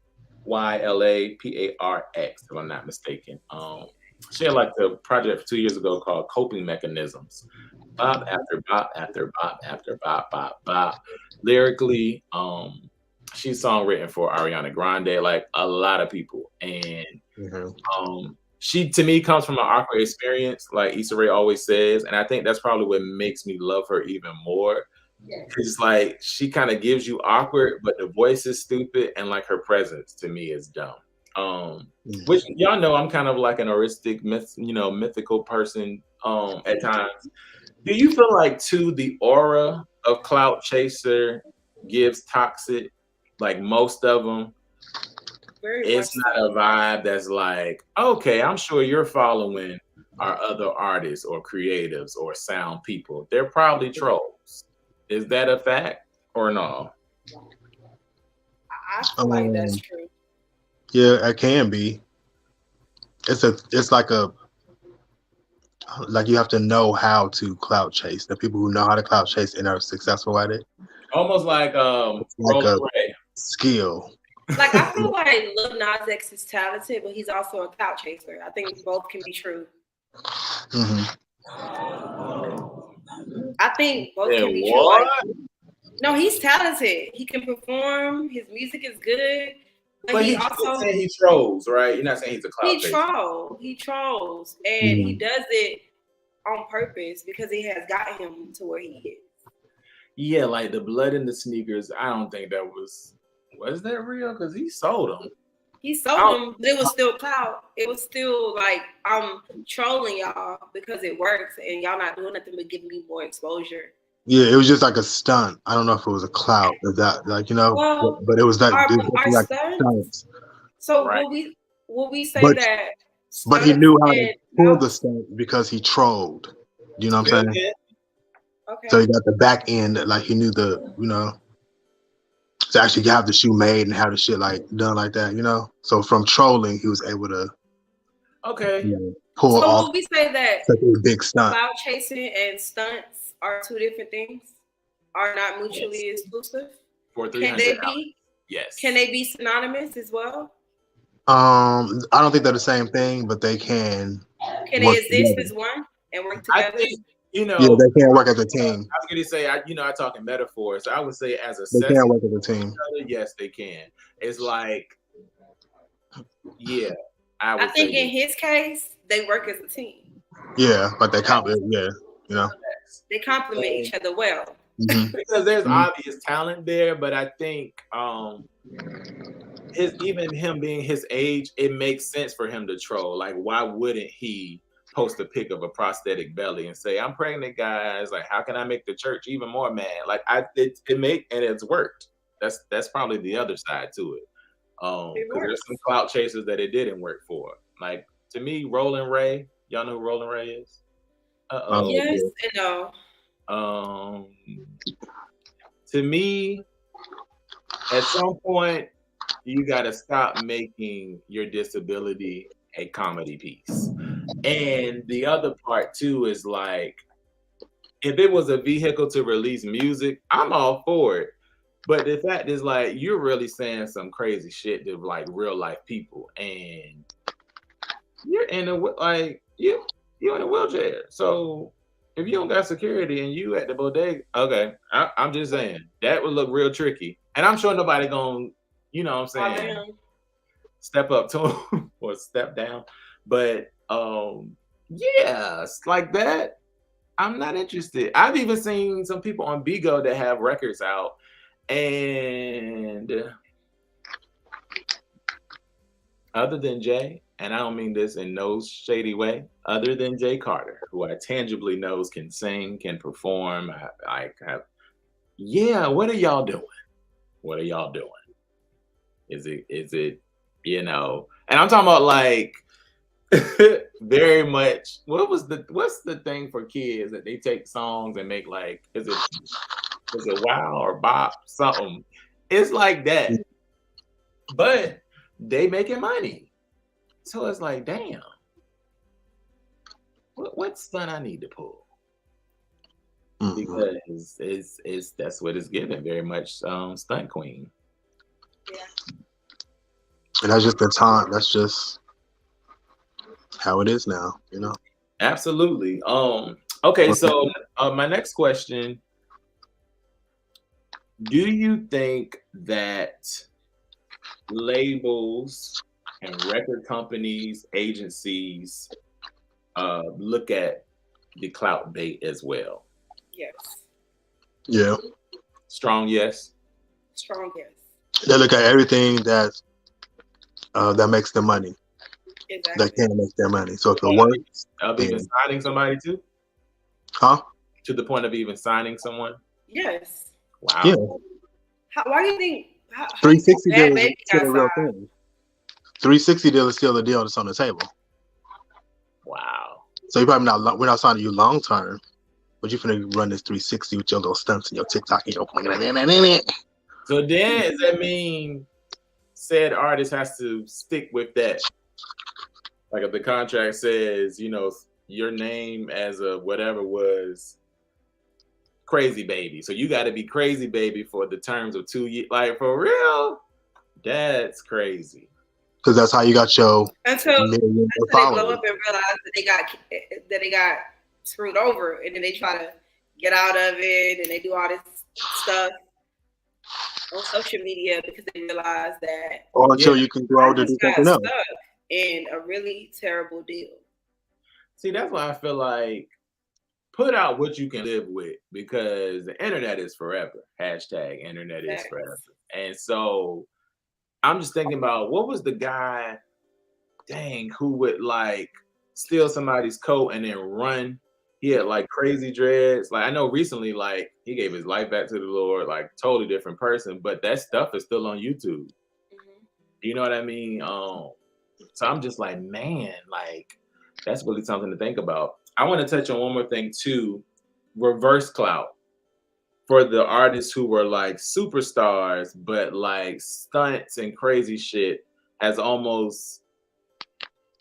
if I'm not mistaken. She had like a project 2 years ago called Coping Mechanisms. Bop after bop after bop after bop bop bop. Lyrically, she's songwritten for Ariana Grande, like a lot of people, and she to me comes from an awkward experience, like Issa Rae always says, and I think that's probably what makes me love her even more. It's like she kind of gives you awkward, but the voice is stupid, and like her presence to me is dumb. Which y'all know I'm kind of like an heuristic mythical person at times. Do you feel like too the aura of Clout Chaser gives toxic? Like most of them, it's not a vibe that's like, okay, I'm sure you're following our other artists or creatives or sound people. They're probably trolls. Is that a fact or no? I feel like that's true. Yeah, it can be. It's like you have to know how to clout chase. The people who know how to clout chase and are successful at it. Almost like a skill. Like I feel like Lil Nas X is talented, but he's also a clout chaser. I think both can be true. I think both can be true. Like, no, he's talented. He can perform. His music is good. But he also saying he trolls, right? You're not saying he's a clout chaser. He trolls, and he does it on purpose because he has got him to where he is. Yeah, like the blood in the sneakers. I don't think that was that real? Because he sold them. He sold them, but it was still clout. It was still like I'm trolling y'all because it works, and y'all not doing nothing but giving me more exposure. Yeah, it was just like a stunt. I don't know if it was a clout or that, like, you know, Well, but it was that our like stunts. stunts. So Right. will we say But- that? But he knew how to and pull the clouts- stunt because he trolled. You know what I'm saying? Okay. So he got the back end, like he knew the, you know, to actually have the shoe made and have the shit like done like that, you know. So from trolling, he was able to, Okay. you know, pull So off will we say that such a big stunt. clout chasing and stunts are two different things? Are not mutually exclusive? For Can 300 they be? Yes. Can they be synonymous as well? I don't think they're the same thing, but they can. Can they work exist together. as one and work I together? think, you know, Yeah, they can work as a team. I was going to say, I talk in metaphors. So I would say as a They set, can work as a team. yes, they can. It's like, yeah, I think say in his case, they work as a team. Yeah, but they complement. Yeah, you know. They complement each other well. Mhm. because there's Mhm. obvious talent there, but I think even him being his age, it makes sense for him to troll. Like, why wouldn't he post a pic of a prosthetic belly and say, "I'm pregnant, guys. Like, how can I make the church even more mad?" Like, and it's worked. That's probably the other side to it. Because there's some clout chasers that it didn't work for. Like, to me, Roland Ray. Y'all know who Roland Ray is? Yes and no. To me, at some point, you got to stop making your disability a comedy piece. And the other part too is like, if it was a vehicle to release music, I'm all for it. But the fact is, like, you're really saying some crazy shit to like real life people, and you're in you're in a wheelchair. So if you don't got security and you at the bodega, okay, I'm just saying that would look real tricky. And I'm sure nobody gonna, you know what I'm saying, step up to him or step down. But yeah, it's like that. I'm not interested. I've even seen some people on Bigo that have records out, and other than Jay, and I don't mean this in no shady way, other than Jay Carter, who I tangibly knows can sing, can perform. Yeah, what are y'all doing? What are y'all doing? Is it, you know, and I'm talking about like very much, what's the thing for kids that they take songs and make like, is it wow or bop something? It's like that. But they making money. So it's like, damn. What stunt I need to pull? Because it's that's what it's given, very much stunt queen. Yeah. And that's just the time. That's just how it is now, you know. Absolutely. Okay, so my next question: do you think that labels and record companies, agencies look at the clout bait as well? Yes. Yeah. Strong yes. Strong yes. They look at everything that makes them money. Exactly. That can make their money. So if it works, of even signing somebody too? Huh? To the point of even signing someone? Yes. Wow. Yeah. Why do you think 360 Bad deal is Baby still got a real signed? thing. 360 deal is still a deal that's on the table. Wow. So you probably not. We're not signing you long term, but you finna run this 360 with your little stunts and your TikTok and your. So then, does that mean said artist has to stick with that? Like if the contract says, you know, your name as a whatever was Crazy Baby, so you got to be Crazy Baby for the terms of 2 years. Like for real, that's crazy. Because that's how you got your until they followers. blow up and realize that they got screwed over, and then they try to get out of it, and they do all this stuff on social media because they realize that. Or until you can grow to do something else. In a really terrible deal. See, that's why I feel like put out what you can live with, because the internet is forever. Hashtag internet is forever. And so I'm just thinking about what was the guy, dang, who would like steal somebody's coat and then run. He had like crazy dreads. Like I know recently, like he gave his life back to the Lord, like totally different person, but that stuff is still on YouTube. You know what I mean? So I'm just like, man, like that's really something to think about. I want to touch on one more thing too, reverse clout. For the artists who were like superstars, but like stunts and crazy shit has almost,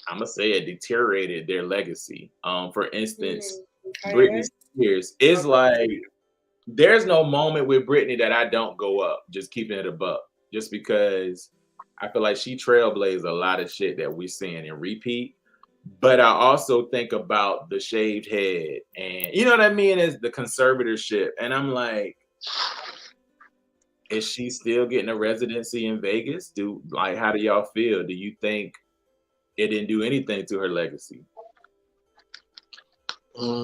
I'm gonna say it, deteriorated their legacy. For instance, Britney Spears is like, there's no moment with Britney that I don't go up, just keeping it above, just because I feel like she trailblazed a lot of shit that we're seeing in repeat. But I also think about the shaved head and you know what I mean, is the conservatorship. And I'm like, is she still getting a residency in Vegas? How do y'all feel? Do you think it didn't do anything to her legacy? I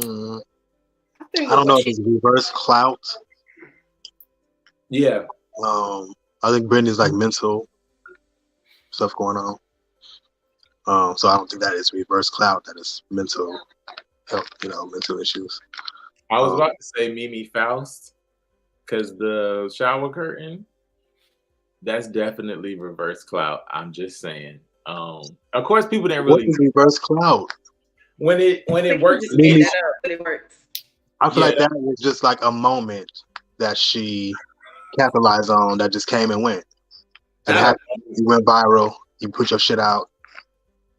don't know if it's reverse clout. Yeah. I think Britney's like mental stuff going on. So I don't think that is reverse clout. That is mental health, mental issues. I was about to say Mimi Faust, because the shower curtain, that's definitely reverse clout. I'm just saying. Of course, people didn't really. What is reverse clout? When it works, but it works. I feel like that was just like a moment that she capitalized on that just came and went. And you went viral. You put your shit out.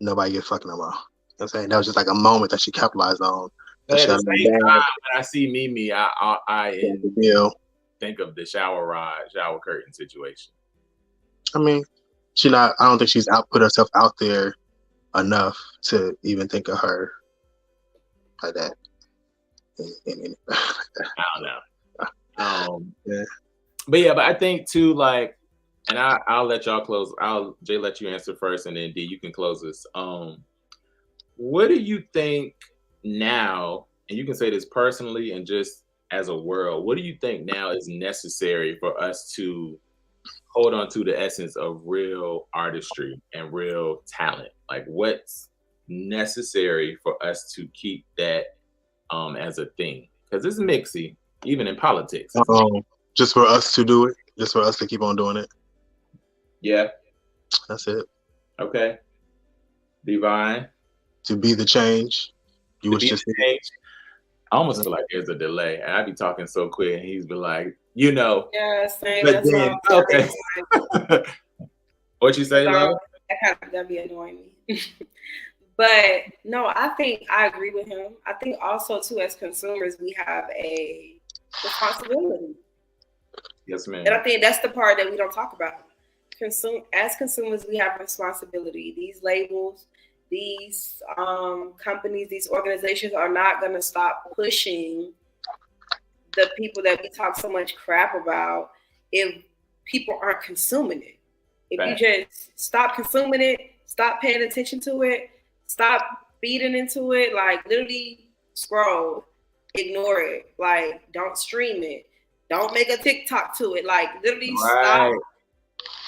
Nobody get fucking no more. You know what I'm saying? That was just like a moment that she capitalized on. At the same time, when I see Mimi, I think of the shower curtain situation. I mean, I don't think she's put herself out there enough to even think of her like that. I don't know. But I think too, like, and I'll let y'all close. Jay let you answer first, and then D, you can close this. What do you think now? And you can say this personally and just as a world. What do you think now is necessary for us to hold on to the essence of real artistry and real talent? Like, what's necessary for us to keep that as a thing? Because it's mixy, even in politics. Just for us to do it, just for us to keep on doing it. Yeah, that's it. Okay, DeeVine. To be the change. You was just change. I almost feel like there's a delay, and I'd be talking so quick, and he's be like, Yeah, same. But then, okay. What you say, love? That'd be annoying me. But no, I think I agree with him. I think also too, as consumers, we have a responsibility. Yes, ma'am. And I think that's the part that we don't talk about. As consumers, we have responsibility. These labels, these companies, these organizations are not going to stop pushing the people that we talk so much crap about if people aren't consuming it. If you just stop consuming it, stop paying attention to it, stop feeding into it, like literally scroll, ignore it, like don't stream it, don't make a TikTok to it, like literally stop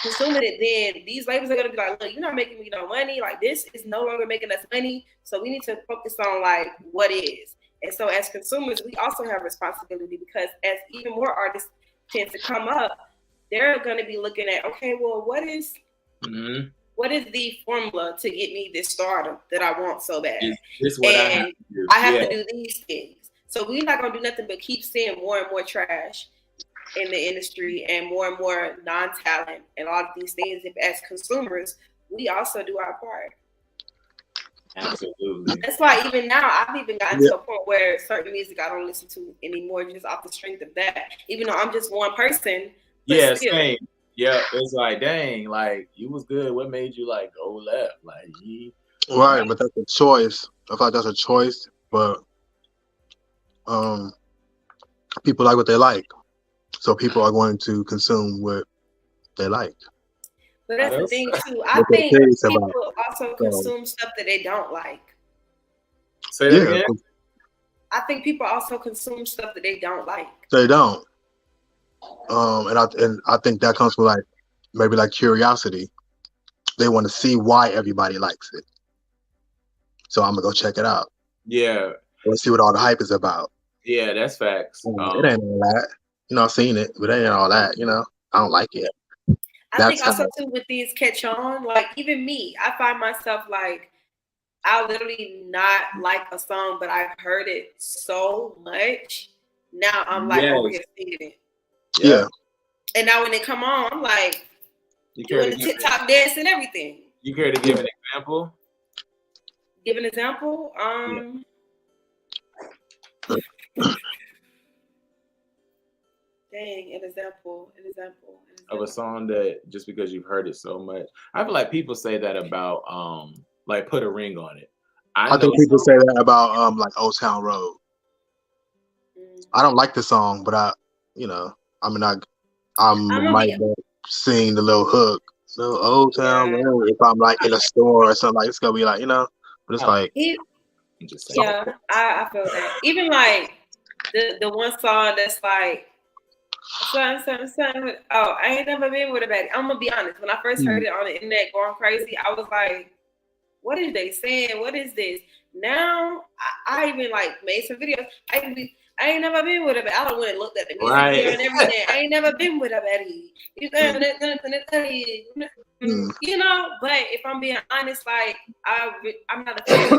consuming it, then these labels are gonna be like, look, you're not making me no money. Like this is no longer making us money. So we need to focus on like what is. And so as consumers, we also have responsibility, because as even more artists tend to come up, they're gonna be looking at, okay, well, what is the formula to get me this stardom that I want so bad? Is what and I have to do these things. So we're not gonna do nothing but keep seeing more and more trash in the industry and more non-talent and all of these things. If as consumers, we also do our part. Absolutely. That's why even now I've even gotten to a point where certain music I don't listen to anymore just off the strength of that. Even though I'm just one person. Yeah, same. Yeah, it's like, dang, like you was good. What made you like go left? Like right, but that's a choice. I thought that's a choice, but people like what they like. So people are going to consume what they like. But that's the thing too. I think people also consume stuff that they don't like. Say that again. I think people also consume stuff that they don't like. They don't. And I think that comes from like maybe like curiosity. They want to see why everybody likes it. So I'm gonna go check it out. Yeah. Let's see what all the hype is about. Yeah, that's facts. It ain't all that. I've seen it, but it ain't all that. I don't like it. I think also too with these catch on, like even me, I find myself like I'll literally not like a song, but I've heard it so much. Now I'm like over here singing it. Yeah. And now when it come on, I'm like doing the TikTok dance and everything. You care to give an example? Give an example? Dang, an example of a song that just because you've heard it so much. I feel like people say that about like Put a Ring on It. I think people say that about like Old Town Road. I don't like the song, but I might sing the little hook, little Old Town Road. If I'm like in a store or something, like it's gonna be like, but it's like I feel that. Even like the one song that's like something. Oh, I ain't never been with a baddie. I'm gonna be honest. When I first heard it on the internet going crazy, I was like, what is they saying? What is this? Now I even like made some videos. I ain't never been with a baddie. I don't went and looked at the music video and everything. I ain't never been with a baddie. But if I'm being honest, like I'm not a fan.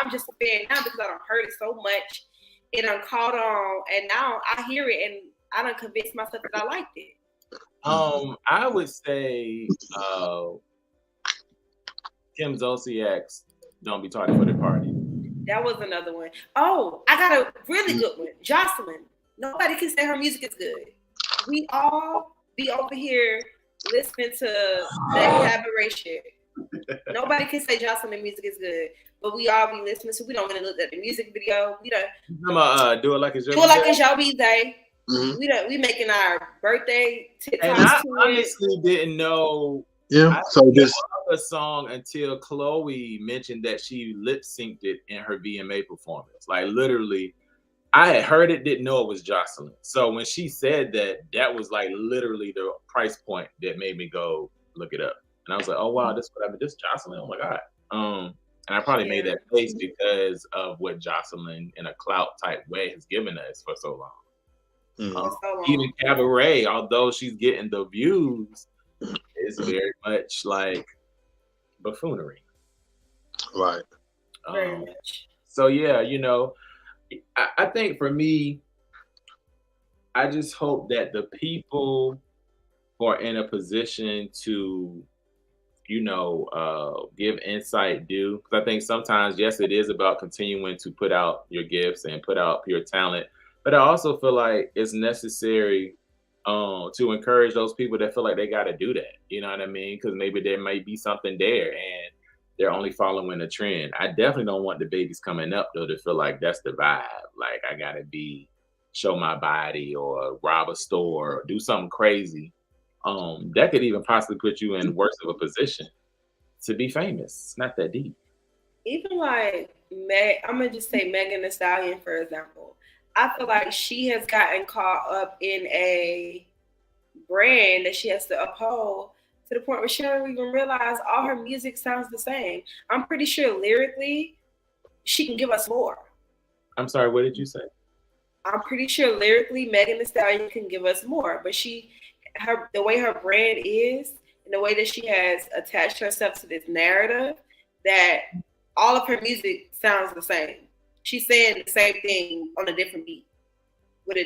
I'm just a fan now because I don't heard it so much. It done caught on, and now I hear it and I done convinced myself that I liked it. I would say Kim Zolciak's "Don't Be Tardy for the Party." That was another one. Oh, I got a really good one. Jocelyn. Nobody can say her music is good. We all be over here listening to that collaboration. Nobody can say Jocelyn music is good, but we all be listening. So we don't want to look at the music video. We don't do it like it's your day. We making our birthday TikToks. And I honestly didn't know. Yeah. So just the song until Chloe mentioned that she lip synced it in her VMA performance. Like literally, I had heard it, didn't know it was Jocelyn. So when she said that, that was like literally the price point that made me go look it up. And I was like, oh wow, this Jocelyn. Oh my god. And I probably made that face because of what Jocelyn in a Clout type way has given us for so long. Even Cabaret, although she's getting the views, is very much like buffoonery. Right. Very much. So yeah, I think for me, I just hope that the people who are in a position to, give insight do. Because I think sometimes, yes, it is about continuing to put out your gifts and put out pure talent. But I also feel like it's necessary to encourage those people that feel like they got to do that. You know what I mean? Because maybe there might be something there and they're only following a trend. I definitely don't want the babies coming up, though, to feel like that's the vibe. Like I got to show my body or rob a store or do something crazy. That could even possibly put you in worse of a position to be famous. It's not that deep. Even like I'm going to just say Megan Thee Stallion, for example. I feel like she has gotten caught up in a brand that she has to uphold to the point where she don't even realize all her music sounds the same. I'm pretty sure lyrically, she can give us more. I'm sorry, what did you say? I'm pretty sure lyrically, Megan Thee Stallion can give us more, but the way her brand is and the way that she has attached herself to this narrative, that all of her music sounds the same. She's saying the same thing on a different beat with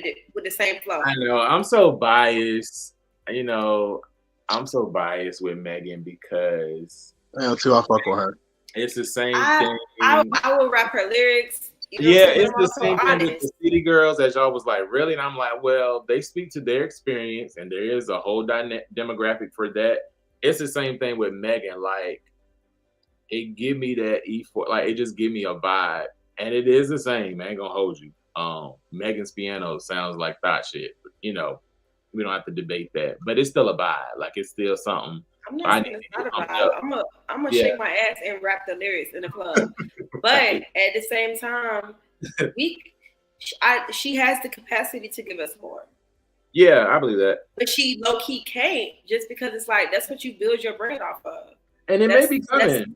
the same flow. I know. I'm so biased. I'm so biased with Megan because I am too. I fuck with her. It's the same thing. I will rap her lyrics. It's the same thing with the City Girls, as y'all was like, really? And I'm like, well, they speak to their experience, and there is a whole demographic for that. It's the same thing with Megan. Like, it give me that E4, like it just give me a vibe. And it is the same. I ain't gonna hold you. Megan's piano sounds like thought shit. We don't have to debate that. But it's still a vibe. Like it's still something. I'm not saying it's not a vibe. I'm gonna shake my ass and rap the lyrics in the club. But at the same time, she has the capacity to give us more. Yeah, I believe that. But she low key can't just because it's like that's what you build your brand off of. And it may be coming.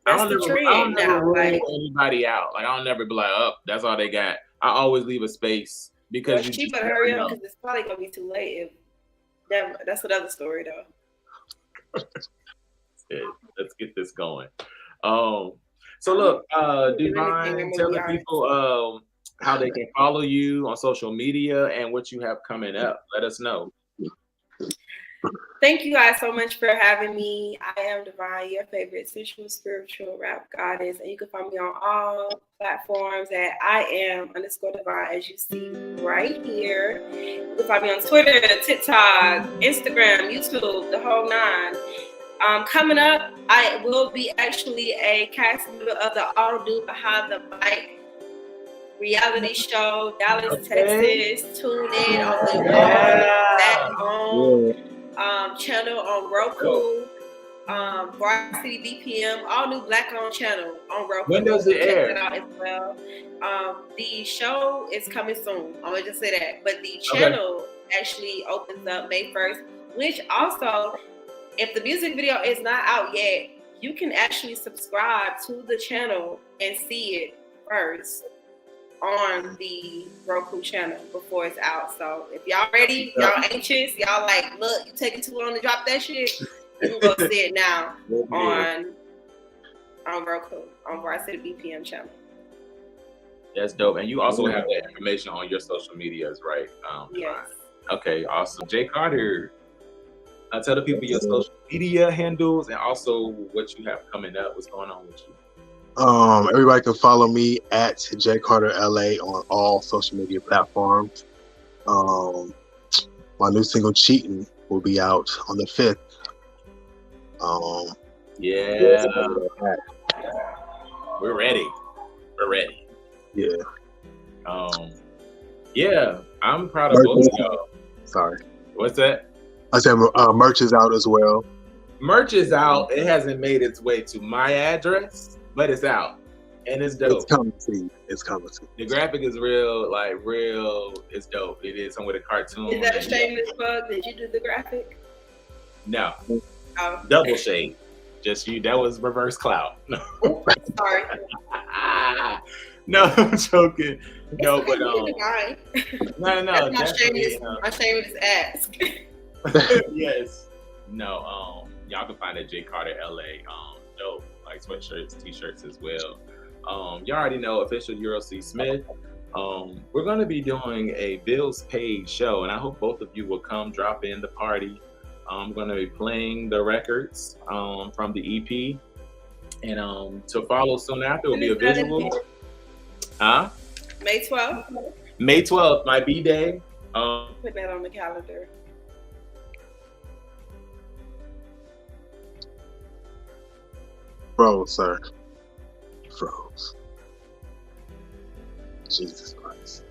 That's the trend I don't never now. rule Like anybody out. Like I don't never be like, oh, that's all they got. I always leave a space because well, she better hurry up because it's probably gonna be too late. If that's another story though. Let's get this going. So look, DeeVine, tell the people how they can follow you on social media and what you have coming up. Let us know. Thank you guys so much for having me. I am DeeVine, your favorite sensual spiritual rap goddess, and you can find me on all platforms at @IAM_DeeVine, as you see right here. You can find me on Twitter, TikTok, Instagram, YouTube, the whole nine. Coming up, I will be actually a cast member of the All New Behind the Mic reality show, Dallas, Texas. Tune in on the Black owned channel on Roku, Varsity BPM, all new Black owned channel on Roku. When does it air? Check that out as well. The show is coming soon. I'm gonna just say that, but the channel actually opens up May 1st, which also, if the music video is not out yet, you can actually subscribe to the channel and see it first on the Roku channel before it's out. So if y'all ready, y'all anxious, y'all like, look, you taking too long to drop that shit, you can go see it now on Roku, on Varsity BPM channel. That's dope. And you also have that information on your social medias, right? Yes. Okay, awesome. Jay Carter, tell the people your social media handles and also what you have coming up. What's going on with you? Everybody can follow me at JCarterLA on all social media platforms. My new single "Cheating" will be out on the 5th. Yeah, we're ready. We're ready. Yeah. Yeah, I'm proud of both of y'all. Sorry. What's that? I said merch is out as well. Merch is out. It hasn't made its way to my address, but it's out. And it's dope. It's coming to you. It's coming to you. The graphic is real, it's dope. It is some with a cartoon. Is that a shameless plug? Did you do the graphic? No. Oh. Double shade. Just you, that was reverse clout. No. Sorry. No, I'm joking. No, but no. That's my shameless ask. Yes. No, y'all can find it at J Carter LA. Dope, like sweatshirts, t-shirts as well. Y'all already know official Euro C Smith. We're gonna be doing a Bills Paid show, and I hope both of you will come drop in the party. I'm gonna be playing the records from the EP, and to follow soon after will be a visual. May 12th. May 12th, my B-Day. Put that on the calendar. Froze, sir. Froze. Jesus Christ.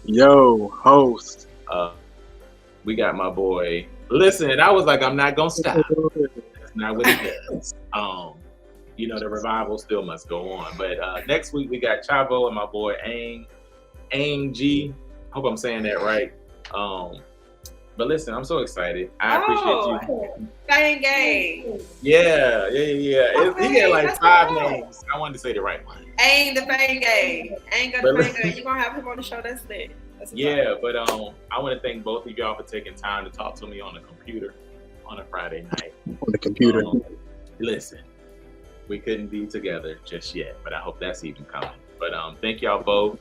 Yo, host. We got my boy. Listen, I was like, I'm not gonna stop. That's not what it does. You know, the revival still must go on. But next week we got Chavo and my boy Aang G. Hope I'm saying that right. But listen, I'm so excited. I appreciate you. Fang Gang. Yeah. Okay, he had like 5 names. I wanted to say the right one. Aang the Fang Gang. Aang got the Fang Gang. You're gonna have him on the show. That's lit. Yeah, but I want to thank both of y'all for taking time to talk to me on the computer on a Friday night. On the computer. Listen, we couldn't be together just yet, but I hope that's even coming. But thank y'all both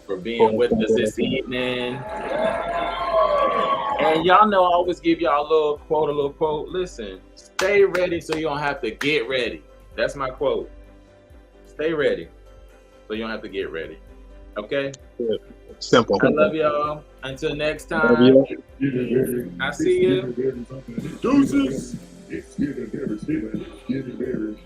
for being with us this evening. And y'all know I always give y'all a little quote. Listen, stay ready so you don't have to get ready. That's my quote. Stay ready so you don't have to get ready. Okay? Simple. I love y'all. Until next time. I see you. Deuces. It's giving berries.